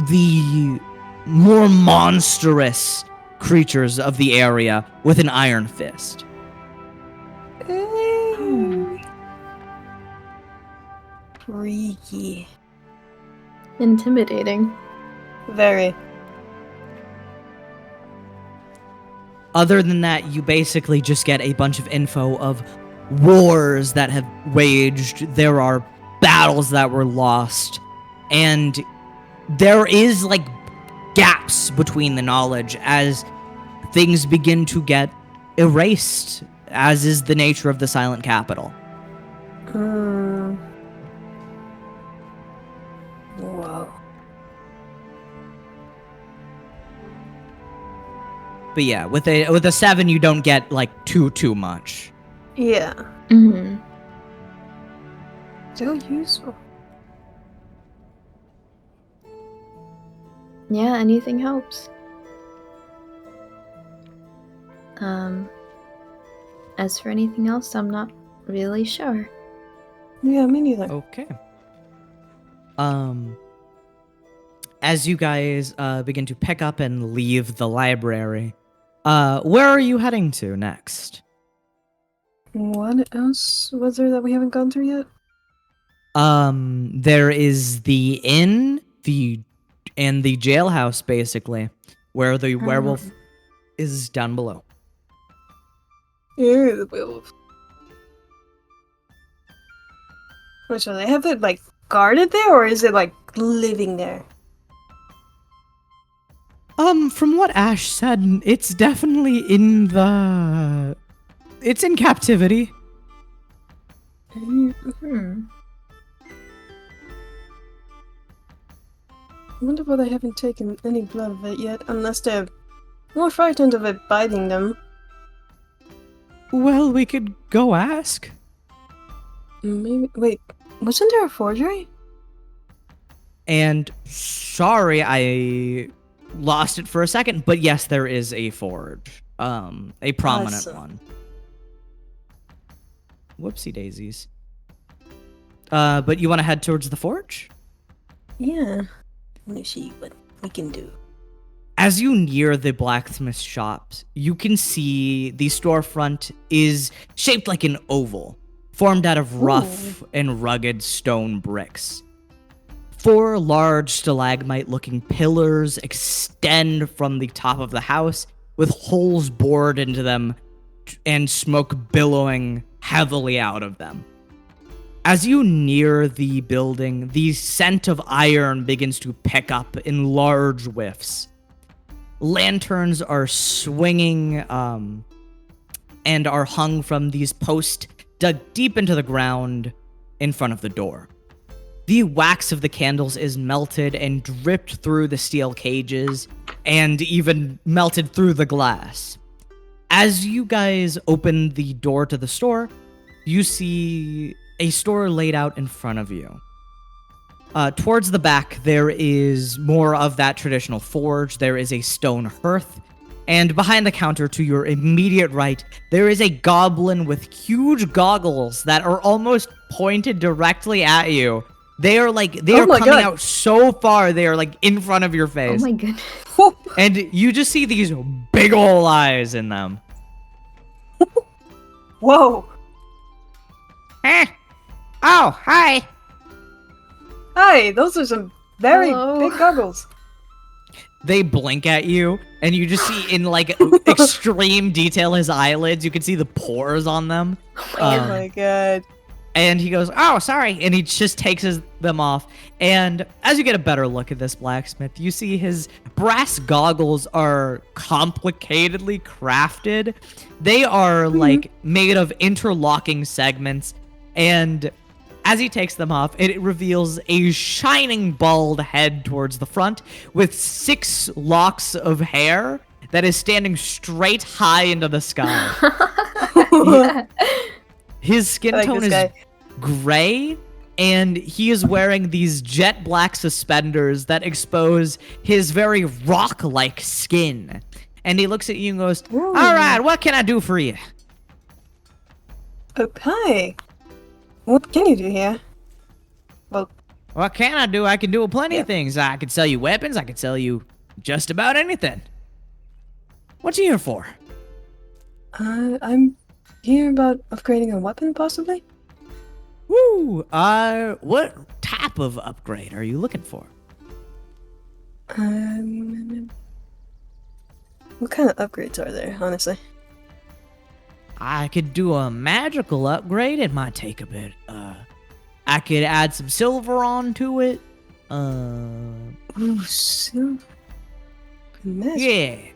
the more monstrous creatures of the area with an iron fist. Freaky. Intimidating. Very. Other than that, you basically just get a bunch of info of wars that have waged. There are battles that were lost. And there is, like, gaps between the knowledge as things begin to get erased, as is the nature of the Silent Capital. Whoa. But yeah, with a 7, you don't get, like, too much. Yeah. Mm-hmm. So useful. Yeah, anything helps. As for anything else, I'm not really sure. Yeah, me neither. Okay. As you guys begin to pick up and leave the library, where are you heading to next? What else was there that we haven't gone through yet? There is the inn, and the jailhouse, basically, where the werewolf is down below. Yeah, the werewolf. Wait, so they have it, like, guarded there, or is it, like, living there? From what Ash said, it's definitely it's in captivity. Hmm. I wonder why they haven't taken any blood of it yet, unless they're more frightened of it biting them. Well, we could go ask. Maybe. Wait, wasn't there a forgery? And sorry, I lost it for a second, but yes, there is a forge. A prominent Awesome. one. Whoopsie daisies. But you want to head towards the forge? Yeah. Let me see what we can do. As you near the blacksmith shops, you can see the storefront is shaped like an oval, formed out of rough and rugged stone bricks. 4 large stalagmite-looking pillars extend from the top of the house, with holes bored into them and smoke billowing heavily out of them. As you near the building, the scent of iron begins to pick up in large whiffs. Lanterns are swinging and are hung from these posts dug deep into the ground in front of the door. The wax of the candles is melted and dripped through the steel cages and even melted through the glass. As you guys open the door to the store, you see a store laid out in front of you. Towards the back, there is more of that traditional forge. There is a stone hearth. And behind the counter to your immediate right, there is a goblin with huge goggles that are almost pointed directly at you. They are coming out so far, they are like in front of your face. Oh my goodness. And you just see these big ol' eyes in them. Whoa! Oh, hi. Hi, those are some very Hello. big goggles. They blink at you, and you just see in like extreme detail his eyelids. You can see the pores on them. Oh my god. And he goes, "Oh, sorry," and he just takes them off. And as you get a better look at this blacksmith, you see his brass goggles are complicatedly crafted. They are like made of interlocking segments, and as he takes them off, it reveals a shining bald head towards the front with 6 locks of hair that is standing straight high into the sky. His skin tone is gray, and he is wearing these jet black suspenders that expose his very rock-like skin. And he looks at you and goes, "All right, what can I do for you?" Okay. What can you do here? Well, What can I do? I can do plenty of things. I could sell you weapons. I could sell you just about anything. What you here for? I'm here about upgrading a weapon, possibly? Woo! What type of upgrade are you looking for? What kind of upgrades are there, honestly? I could do a magical upgrade. It might take a bit. I could add some silver onto it. Ooh, silver. Magic.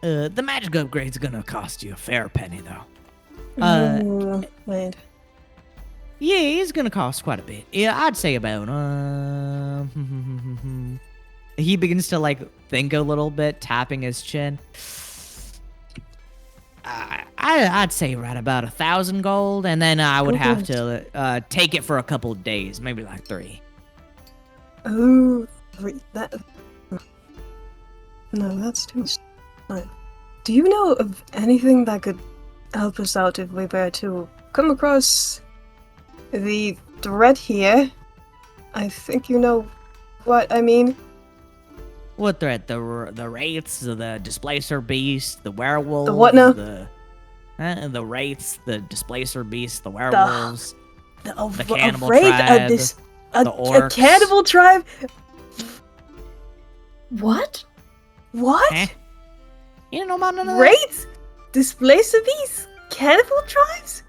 Yeah. The magic upgrade's gonna cost you a fair penny, though. Wait. Yeah, it's gonna cost quite a bit. Yeah, I'd say about, He begins to, like, think a little bit, tapping his chin. I'd say right about 1,000 gold, and then I would have to take it for a couple of days, maybe like 3. Ooh, That. No, that's too. Fine. Do you know of anything that could help us out if we were to come across the threat here? I think you know what I mean. What threat? The wraiths, the displacer beasts, the werewolves, The what now? The wraiths, the displacer beasts, the werewolves, the cannibal raid, tribe, the the orcs. cannibal tribe. What? What? Eh? You don't know about none of that? Raids? Displacer beasts? Cannibal tribes?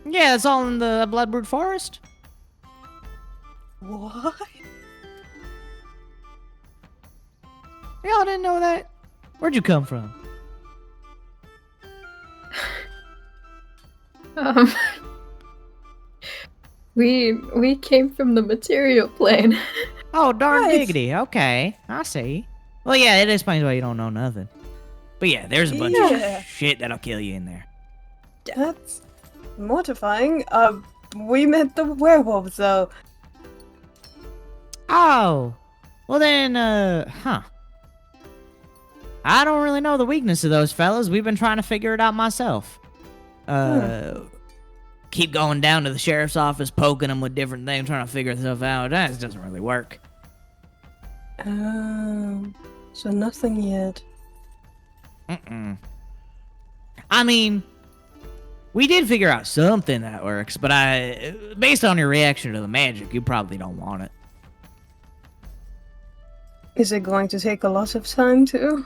Yeah, it's all in the Bloodbrood Forest. What? Y'all didn't know that? Where'd you come from? We came from the material plane. Oh, darn Right. diggity. Okay, I see. Well, yeah, it explains why you don't know nothing. But yeah, there's a bunch Yeah. of shit that'll kill you in there. That's mortifying. We met the werewolves though. Oh, well then, I don't really know the weakness of those fellas. We've been trying to figure it out myself. Keep going down to the sheriff's office, poking them with different things, trying to figure stuff out. That doesn't really work. So nothing yet. Mm-mm. I mean, we did figure out something that works, but based on your reaction to the magic, you probably don't want it. Is it going to take a lot of time too?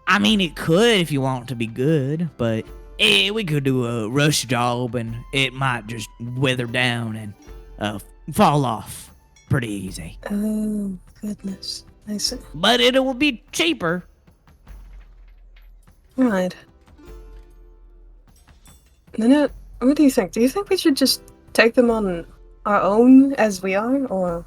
I mean, it could if you want it to be good, but we could do a rush job and it might just wither down and fall off pretty easy. Oh, goodness. I see. But it will be cheaper. Right. Nanette, what do you think? Do you think we should just take them on our own as we are, or?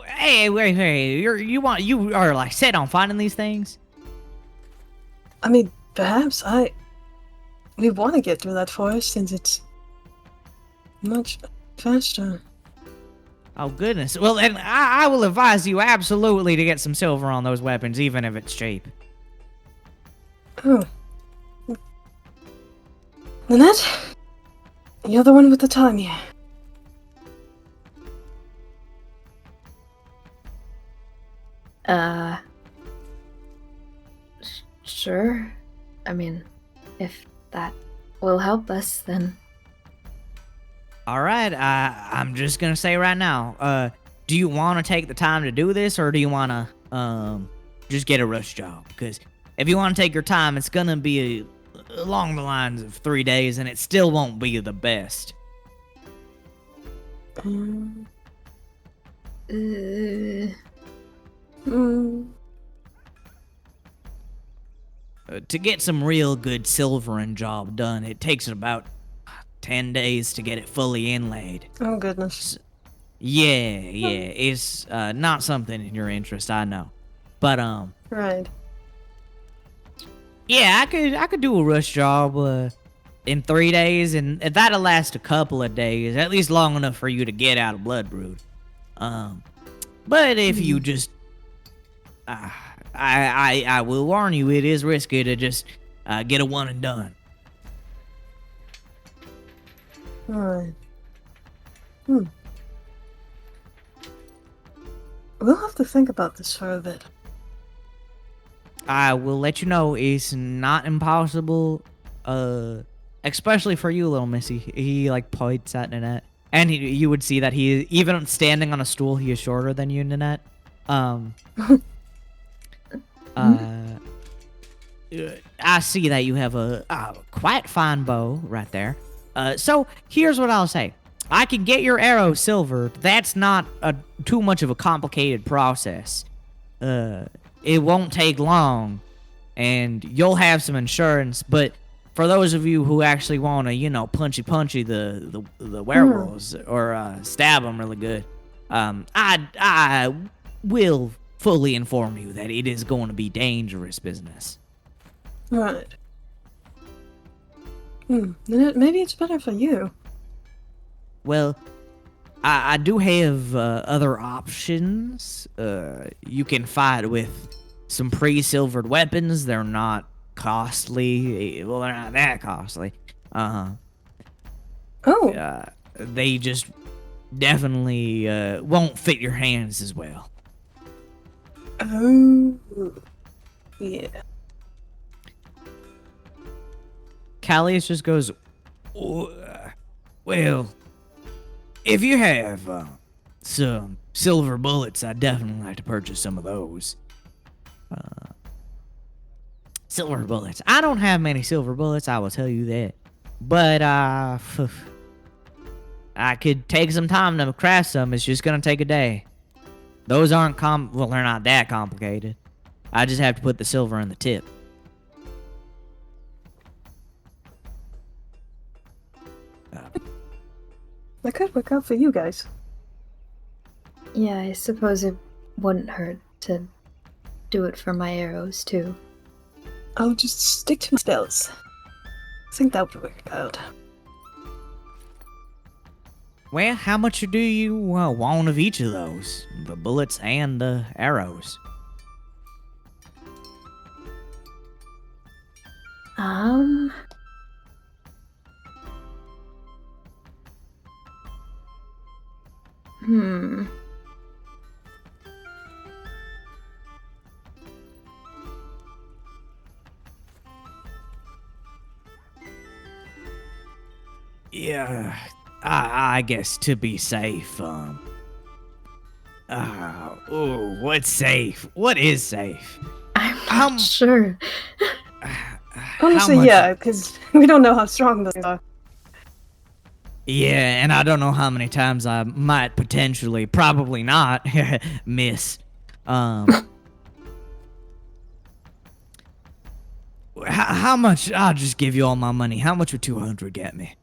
Hey, wait, you are like set on finding these things? I mean, perhaps we want to get through that forest since it's much faster. Oh, goodness. Well, then I will advise you absolutely to get some silver on those weapons, even if it's cheap. Oh. Nanette, you're the one with the time here. Sure. I mean, if that will help us, then. All right, I'm just gonna say right now, do you want to take the time to do this, or do you want to just get a rush job? Because if you want to take your time, it's gonna be along the lines of 3 days, and it still won't be the best. Mm. To get some real good silvering job done, it takes about 10 days to get it fully inlaid. Oh, goodness. Yeah, it's not something in your interest, I know. But, Right. yeah, I could do a rush job, in 3 days, and that'll last a couple of days, at least long enough for you to get out of Bloodbrood. But if you just, I will warn you, it is risky to just, get a one and done. Right. We'll have to think about this for a bit. I will let you know it's not impossible, especially for you, little missy. He like points at Nanette, and you would see that he, even standing on a stool, he is shorter than you, Nanette. I see that you have a quite fine bow right there. So here's what I'll say. I can get your arrow silvered. That's not too much of a complicated process. It won't take long, and you'll have some insurance. But for those of you who actually want to, punchy the werewolves or stab them really good, I will fully inform you that it is going to be dangerous business. Right. Then maybe it's better for you. Well, I do have other options. You can fight with some pre-silvered weapons. They're not costly. Well, they're not that costly. Uh-huh. Oh, They just definitely won't fit your hands as well. oh, yeah. Callius just goes, well, if you have some silver bullets, I'd definitely like to purchase some of those. Silver bullets. I don't have many silver bullets, I will tell you that. But, I could take some time to craft some. It's just gonna take a day. Those aren't well, they're not that complicated. I just have to put the silver in the tip. That could work out for you guys. Yeah, I suppose it wouldn't hurt to do it for my arrows, too. I'll just stick to my spells. I think that would work out. Well, how much do you want of each of those? The bullets and the arrows. Hmm. Yeah, I guess to be safe, what's safe? What is safe? I'm not sure. Honestly, yeah, because we don't know how strong those are. Yeah, and I don't know how many times I might potentially, probably not, miss. How much? I'll just give you all my money. How much would 200 get me?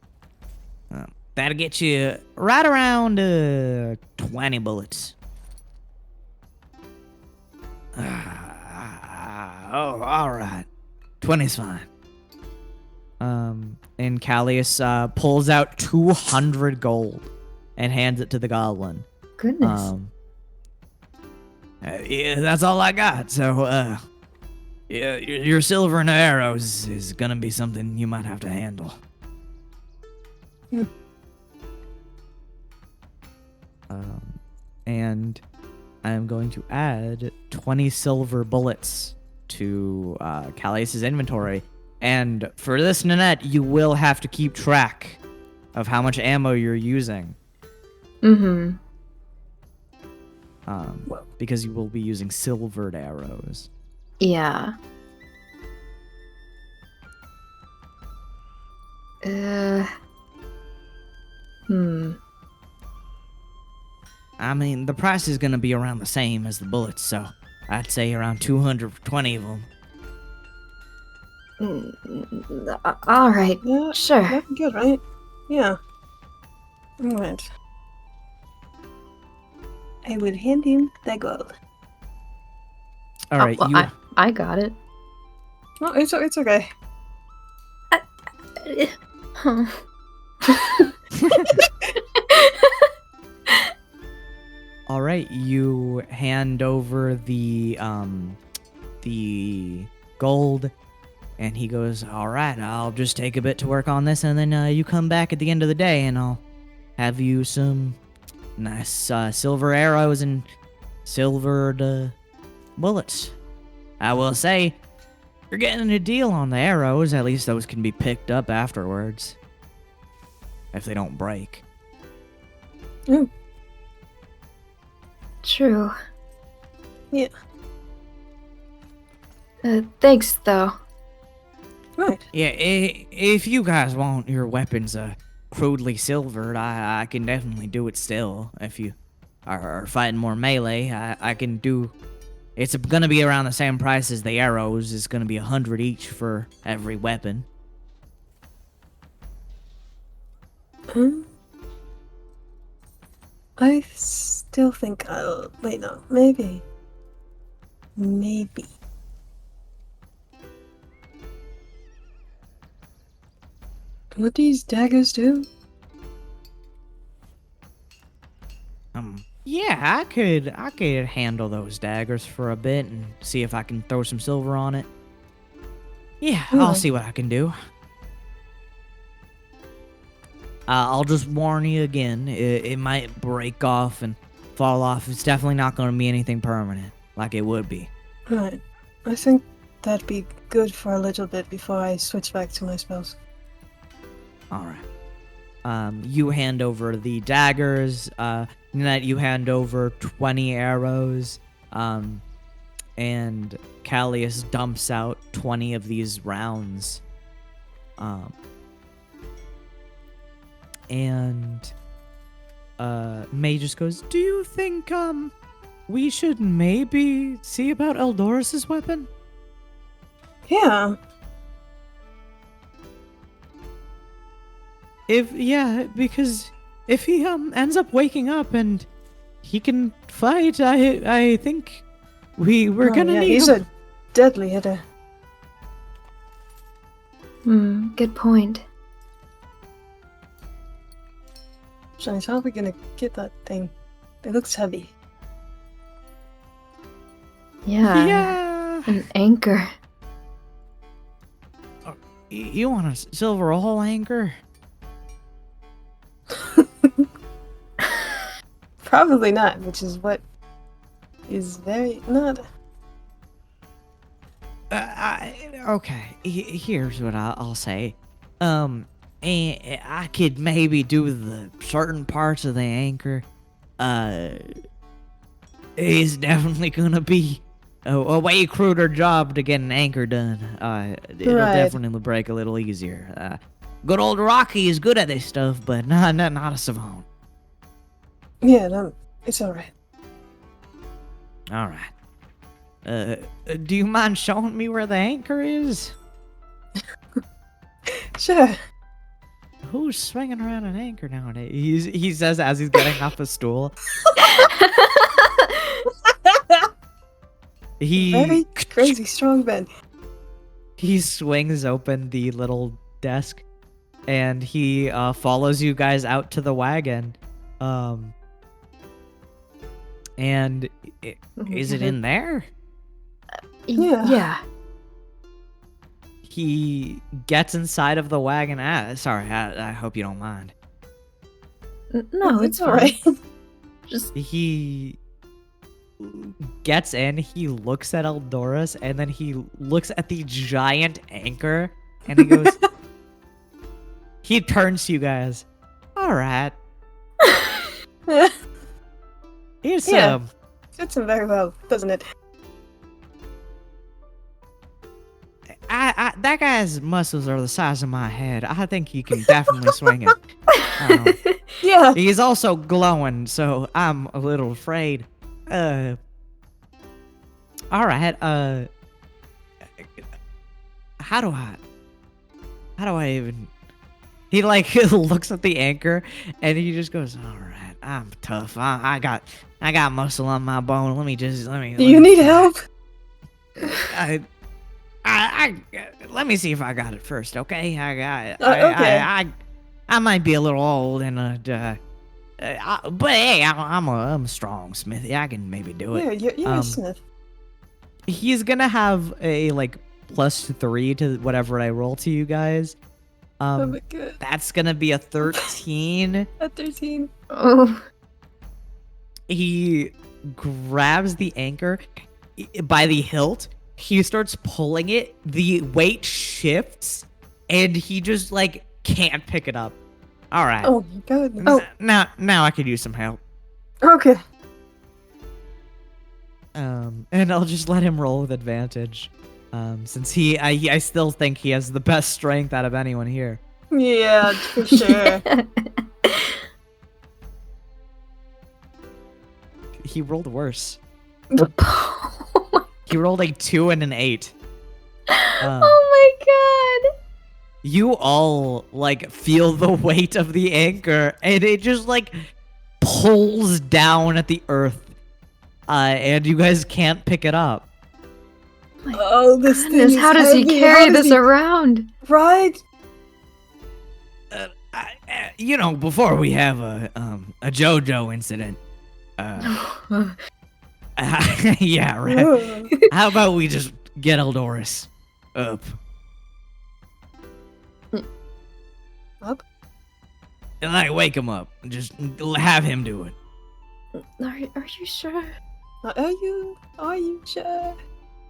That'll get you right around 20 bullets. Oh, all right. 20's fine. And Callius pulls out 200 gold and hands it to the goblin. Goodness. Yeah, that's all I got. So, yeah, your silver and arrows is gonna be something you might have to handle. And I'm going to add 20 silver bullets to Callius's inventory. And for this, Nanette, you will have to keep track of how much ammo you're using. Mm-hmm. Because you will be using silvered arrows. Yeah. I mean, the price is going to be around the same as the bullets, so I'd say around 200 for 20 of them. All right. Yeah, Sure. that'd be good, right? Yeah. Alright. I will hand him the gold. All right, well, I got it. No, it's okay. All right, you hand over the gold, and he goes, all right, I'll just take a bit to work on this, and then you come back at the end of the day, and I'll have you some nice silver arrows and silvered bullets. I will say, you're getting a deal on the arrows. At least those can be picked up afterwards, if they don't break. Mm. True. Yeah. Thanks, though. Right. Yeah, if you guys want your weapons crudely silvered, I can definitely do it still. If you are fighting more melee, I can do... It's gonna be around the same price as the arrows. It's gonna be 100 each for every weapon. I still think I'll... Wait, no. Maybe. What these daggers do? I could handle those daggers for a bit and see if I can throw some silver on it. Yeah, I'll see what I can do. I'll just warn you again. It might break off and fall off. It's definitely not going to be anything permanent, like it would be. Right. I think that'd be good for a little bit before I switch back to my spells. All right. You hand over the daggers. Net, you hand over 20 arrows. And Callius dumps out 20 of these rounds. And May just goes, "Do you think we should maybe see about Eldorus's weapon?" Yeah. Because if he ends up waking up and he can fight, I think we're gonna need he's him. a deadly hitter. Good point. Johnny, how are we gonna get that thing? It looks heavy. Yeah. Yeah. An anchor. You want a silver whole anchor? Probably not, which is what is very not. Okay. Here's what I'll say. And I could maybe do the certain parts of the anchor. It's definitely gonna be a way cruder job to get an anchor done. It'll Right. definitely break a little easier. Good old Rocky is good at this stuff, but not a savant. Yeah, no, it's alright. All right. Do you mind showing me where the anchor is? Sure. Who's swinging around an anchor nowadays? He says as he's getting off a stool. Very crazy strong man. He swings open the little desk, and he follows you guys out to the wagon. And is it in there? Yeah. Yeah. He gets inside of the wagon. Sorry, I hope you don't mind. No, it's alright. Just He gets in, he looks at Eldorus, and then he looks at the giant anchor, and he goes... He turns to you guys. All right. Here's Yeah. some. Fits him very well, doesn't it? That guy's muscles are the size of my head. I think he can definitely swing it. Yeah. He's also glowing, so I'm a little afraid. All right. How do I even? He like looks at the anchor and he just goes, "All right, I'm tough. I got muscle on my bone. Let me. Do you need help? Let me see if I got it first, okay? Okay. I might be a little old and but hey, I'm a strong smithy. I can maybe do it. Yeah, you're a smith. He's gonna have a like +3 to whatever I roll to you guys. Oh my god. That's gonna be a 13. At 13. oh, He grabs the anchor by the hilt. He starts pulling it. The weight shifts, and he just like can't pick it up. All right. Oh my god. Now I could use some help. Okay. And I'll just let him roll with advantage. Since I still think he has the best strength out of anyone here. Yeah, for sure. He rolled worse. He rolled a 2 and an 8. oh my god. You all like feel the weight of the anchor, and it just like pulls down at the earth, and you guys can't pick it up. Oh, this thing Goodness, is how does he heavy. carry How does this he- around? Right? Before we have a JoJo incident, Yeah, right. Ugh. How about we just get Eldoris up? Up? And like wake him up. Just have him do it. Are you sure? Are you sure?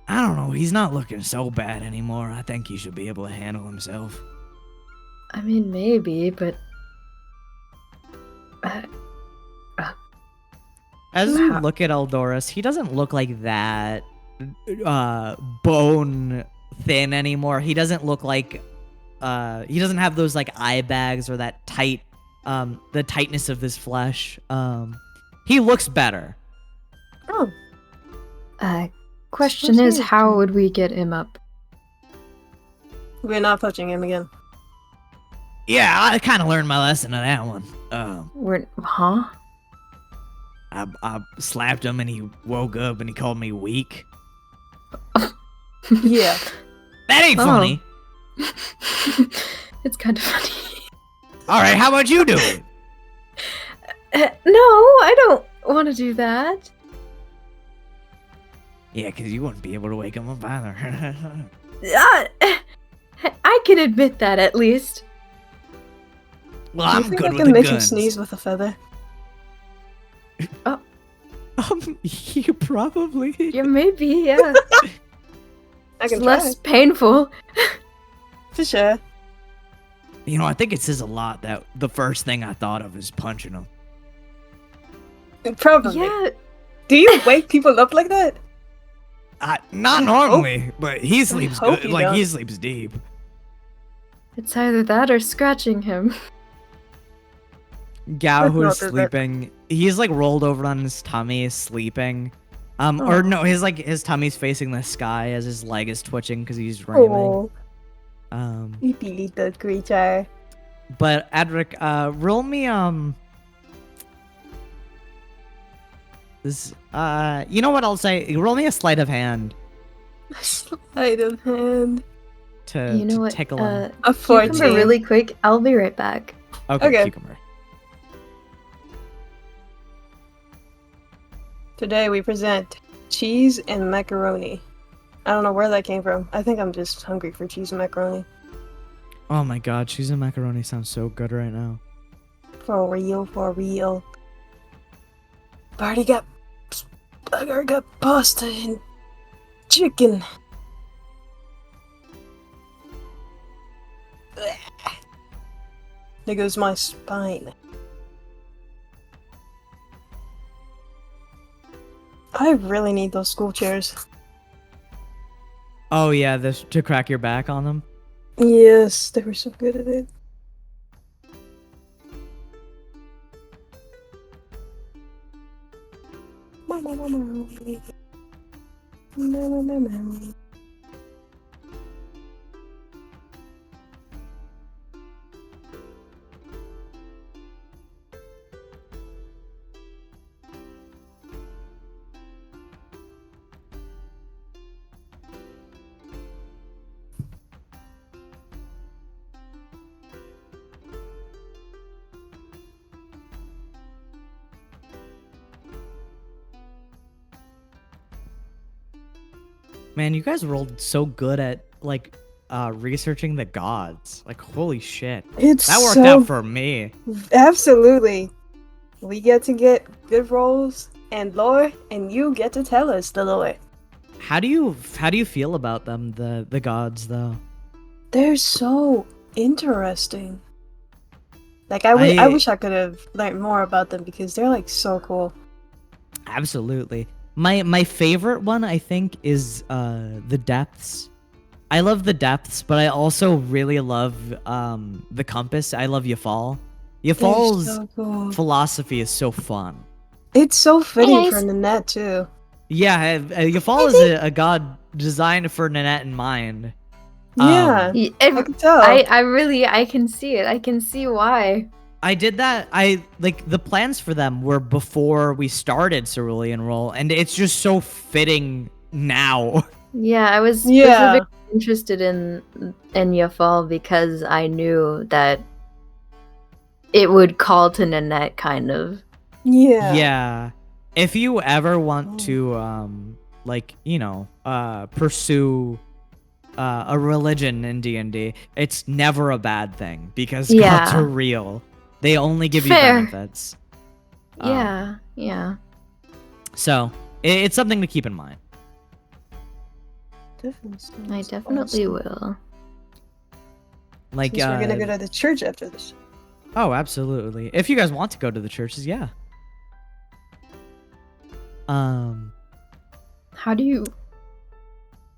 I don't know. He's not looking so bad anymore. I think he should be able to handle himself. I mean, maybe, but As you look at Eldoris, he doesn't look like that bone thin anymore. He doesn't look like he doesn't have those like eye bags or that tight the tightness of his flesh. He looks better. Oh, question is, how would we get him up? we're not touching him again. Yeah, I kind of learned my lesson on that one. Huh? I slapped him and he woke up and he called me weak. Yeah. That ain't Oh. funny. It's kind of funny. All right, how about you do it? No, I don't want to do that. Yeah, because you wouldn't be able to wake him up either. I can admit that at least. Well, Do you I'm think good I with can the make him guns. sneeze with a feather? You probably. Yeah, maybe, yeah. I It's can less try. painful. For sure. You know, I think it says a lot that the first thing I thought of is punching him. Probably. Yeah, Do you wake people up like that? Not normally, but he sleeps hope good. you Like, he don't. sleeps deep. it's either that or scratching him. Gao, Let's who's not do that. sleeping, he's like rolled over on his tummy, sleeping. Or Oh. no, his tummy's facing the sky as his leg is twitching because he's dreaming. Oh, sleepy little creature. But Adric, roll me this you know what I'll say? Roll me a sleight of hand Sleight of hand. to, You know to what? tickle him. A Cucumber 14. really quick. I'll be right back. okay. Cucumber. Today we present cheese and macaroni. I don't know where that came from. I think I'm just hungry for cheese and macaroni. Oh my god, cheese and macaroni sounds so good right now. For real, for real. Already got pasta and chicken. There goes my spine. I really need those school chairs. Oh yeah, this to crack your back on them. Yes, they were so good at it. Man, you guys rolled so good at like researching the gods. Like holy shit. It's That worked so out for me. absolutely. We get to get good rolls and lore, and you get to tell us the lore. How do you feel about them, the gods though? They're so interesting. Like I wish I could have learned more about them because they're like so cool. Absolutely. My favorite one I think is the depths. I love the depths, but I also really love the compass. I love Yafal. They're Yafal's so cool. philosophy is so fun. It's so fitting guys. for Nanette too. Yeah, Yafal is a god designed for Nanette in mind. Yeah, I can tell. I can see it. I can see why. I did that. I like the plans for them were before we started Cerulean Roll, and it's just so fitting now. Yeah, I was Yeah. specifically interested in Yafal because I knew that it would call to Nanette, kind of. Yeah. Yeah. If you ever want Oh. to, pursue a religion in D&D, it's never a bad thing because gods Yeah. are real. They only give you Fair. benefits. Yeah. So it's something to keep in mind. Definitely I sounds definitely awesome. will. Like, Since we're gonna go to the church after this. oh, absolutely. If you guys want to go to the churches, yeah. How do you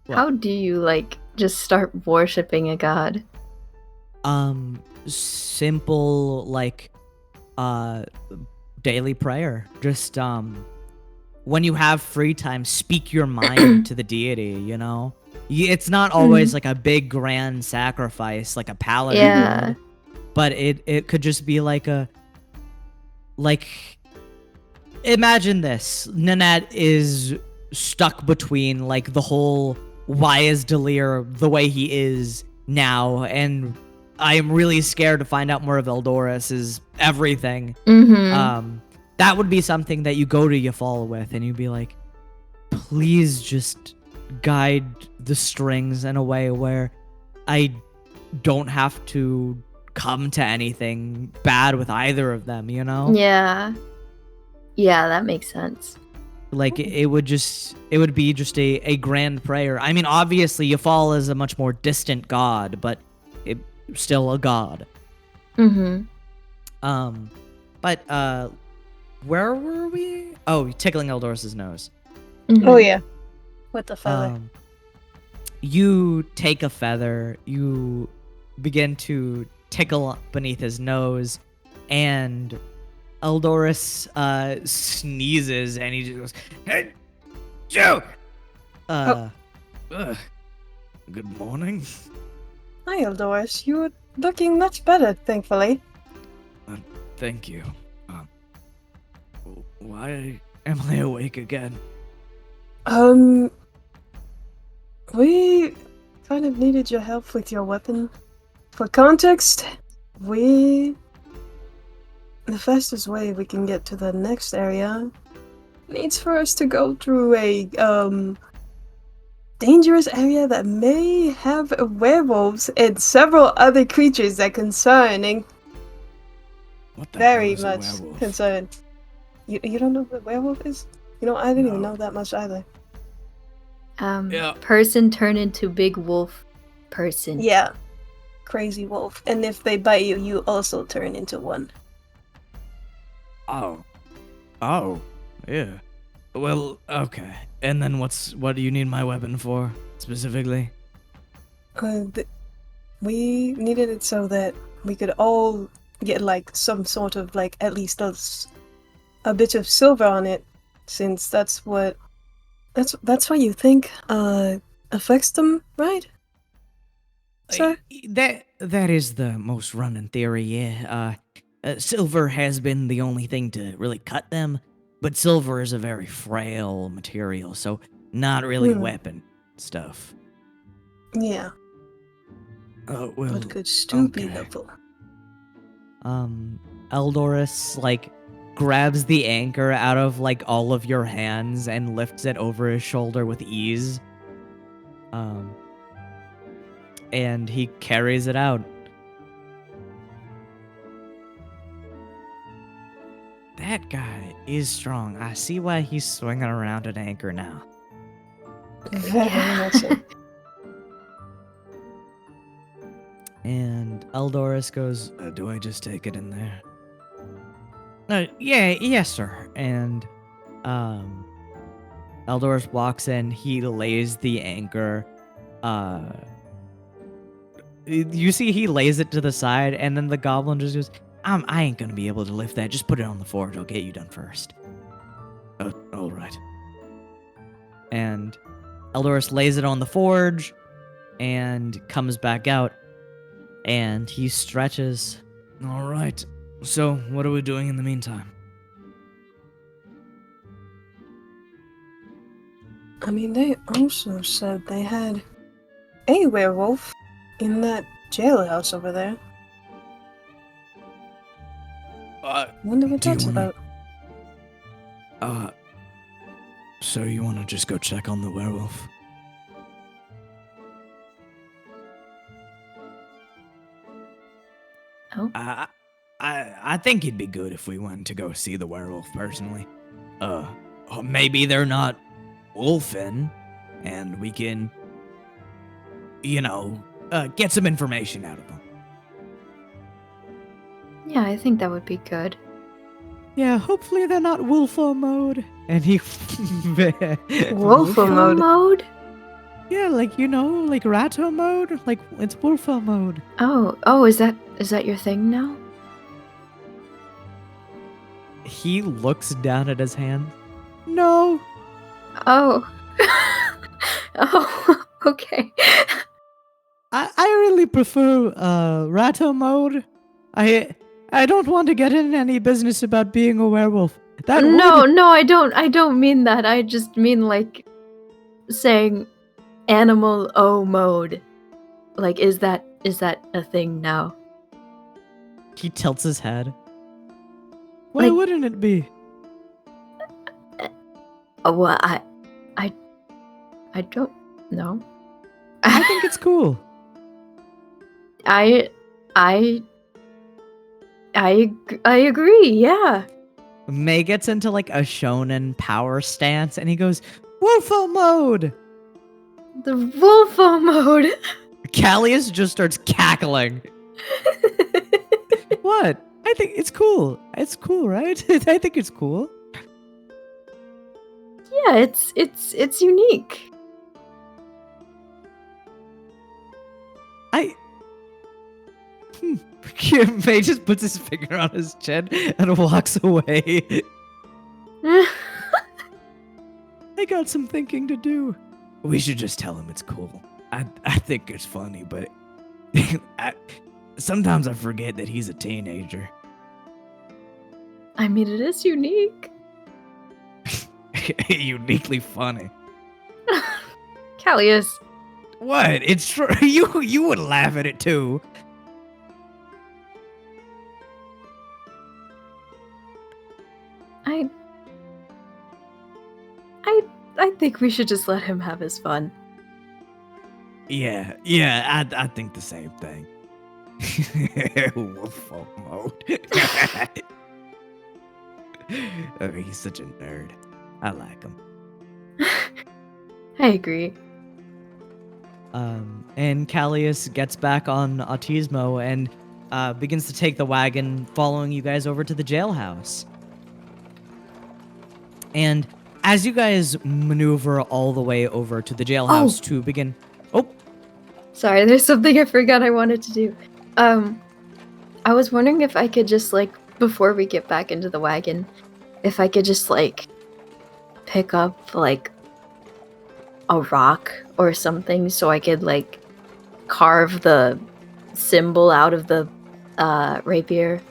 What? How do you like just start worshiping a god? Simple daily prayer. Just when you have free time, speak your mind to the deity, you know? It's not always like a big grand sacrifice like a paladin Yeah. would, but it could just be like imagine this. Nanette is stuck between like the whole why is Delir the way he is now, and I am really scared to find out more of Eldorus's everything. Mm-hmm. That would be something that you go to Yafal with, and you'd be like, please just guide the strings in a way where I don't have to come to anything bad with either of them, you know? Yeah. Yeah, that makes sense. Like it would be just a grand prayer. I mean, obviously Yafal is a much more distant god, but still a god. Mm-hmm. But where were we? Oh, tickling Eldorus's nose. Mm-hmm. Oh yeah. With the feather. You take a feather, you begin to tickle beneath his nose, and Eldorus sneezes, and he just goes, "Hey, Joe!" Good morning. Hi, Eldorus. You're looking much better, thankfully. Thank you. Why am I awake again? We kind of needed your help with your weapon. For context, the fastest way we can get to the next area needs for us to go through a, dangerous area that may have werewolves and several other creatures that concerning. What the Very hell is a much werewolf? concerned. You don't know what a werewolf is? You know, I didn't even No. know that much either. Yeah. Person turn into big wolf person. Yeah. Crazy wolf. And if they bite you, you also turn into one. Oh. Oh. Yeah. Well, okay. And then what do you need my weapon for, specifically? We needed it so that we could all get like some sort of like at least a bit of silver on it, since that's what you think affects them, right? Sir? That is the most running theory, yeah. Silver has been the only thing to really cut them, but silver is a very frail material, so not really weapon stuff. Yeah, Oh, well. but could still be okay. helpful. Eldorus, like, grabs the anchor out of, like, all of your hands and lifts it over his shoulder with ease. And he carries it out. That guy is strong. I see why he's swinging around an anchor now. Very much so. And Eldorus goes, Do I just take it in there? yes, sir. And Eldorus walks in. He lays the anchor. You see, he lays it to the side, and then the goblin just goes, I ain't gonna be able to lift that. Just put it on the forge. I'll get you done first. All right. And Eldorus lays it on the forge and comes back out, and he stretches. All right. So, what are we doing in the meantime? I mean, they also said they had a werewolf in that jailhouse over there. Wonder what Do you that's wanna- about. So you want to just go check on the werewolf? Oh, I think it'd be good if we went to go see the werewolf personally. Maybe they're not wolfing, and we can, get some information out of them. yeah, I think that would be good. Yeah, hopefully they're not Wolfo mode. And he. Wolfo mode? Yeah, like Ratto mode. Like it's Wolfo mode. Oh, is that your thing now? He looks down at his hand. No. Oh. Oh, okay. I really prefer Ratto mode. I don't want to get in any business about being a werewolf. No, I don't mean that. I just mean like saying animal O mode. Like is that a thing now? He tilts his head. Why Like- wouldn't it be? Oh, well, I don't know. I think it's cool. I agree. Yeah. May gets into like a shonen power stance and he goes, Wolfo mode! The Wolfo mode. Callius just starts cackling. What? I think it's cool. It's cool, right? I think it's cool. Yeah, it's unique. May just puts his finger on his chin and walks away. I got some thinking to do. We should just tell him it's cool. I think it's funny, but sometimes I forget that he's a teenager. I mean, it is unique. Uniquely funny. Callius. What? It's true. You would laugh at it too. I think we should just let him have his fun. Yeah, I think the same thing. Wolf mode. Oh, he's such a nerd. I like him. I agree. And Callius gets back on Autismo and begins to take the wagon, following you guys over to the jailhouse. And as you guys maneuver all the way over to the jailhouse to begin... Oh! Sorry, there's something I forgot I wanted to do. I was wondering if I could just, like, before we get back into the wagon, if I could just, like, pick up, like, a rock or something so I could, like, carve the symbol out of the rapier.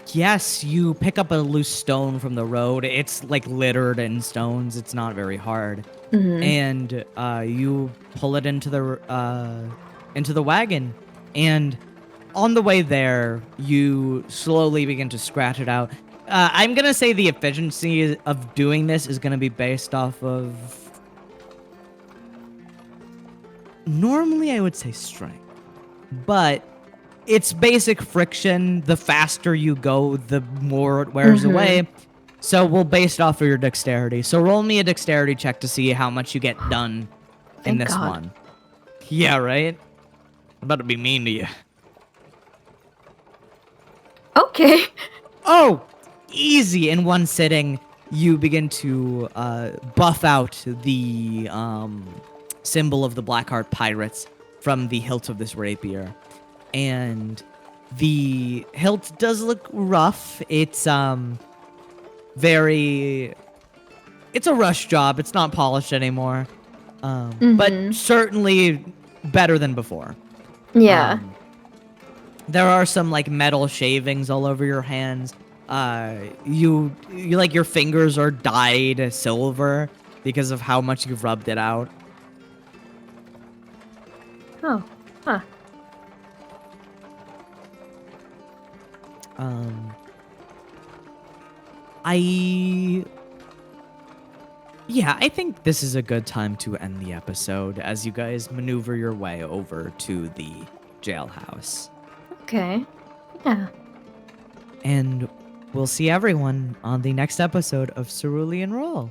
Yes, you pick up a loose stone from the road. It's like littered in stones. It's not very hard. Mm-hmm. And you pull it into the wagon. And on the way there, you slowly begin to scratch it out. I'm going to say the efficiency of doing this is going to be based off of... Normally, I would say strength. But it's basic friction. The faster you go, the more it wears away. So we'll base it off of your dexterity. So roll me a dexterity check to see how much you get done in Thank this God. one. Yeah, right? I'm about to be mean to you. Okay. Oh, easy. In one sitting, you begin to buff out the symbol of the Blackheart Pirates from the hilt of this rapier. And the hilt does look rough. It's it's a rush job. It's not polished anymore. But certainly better than before. Yeah. There are some like metal shavings all over your hands. You like your fingers are dyed silver because of how much you've rubbed it out. Oh. Huh. Yeah, I think this is a good time to end the episode as you guys maneuver your way over to the jailhouse. Okay. Yeah. And we'll see everyone on the next episode of Cerulean Roll.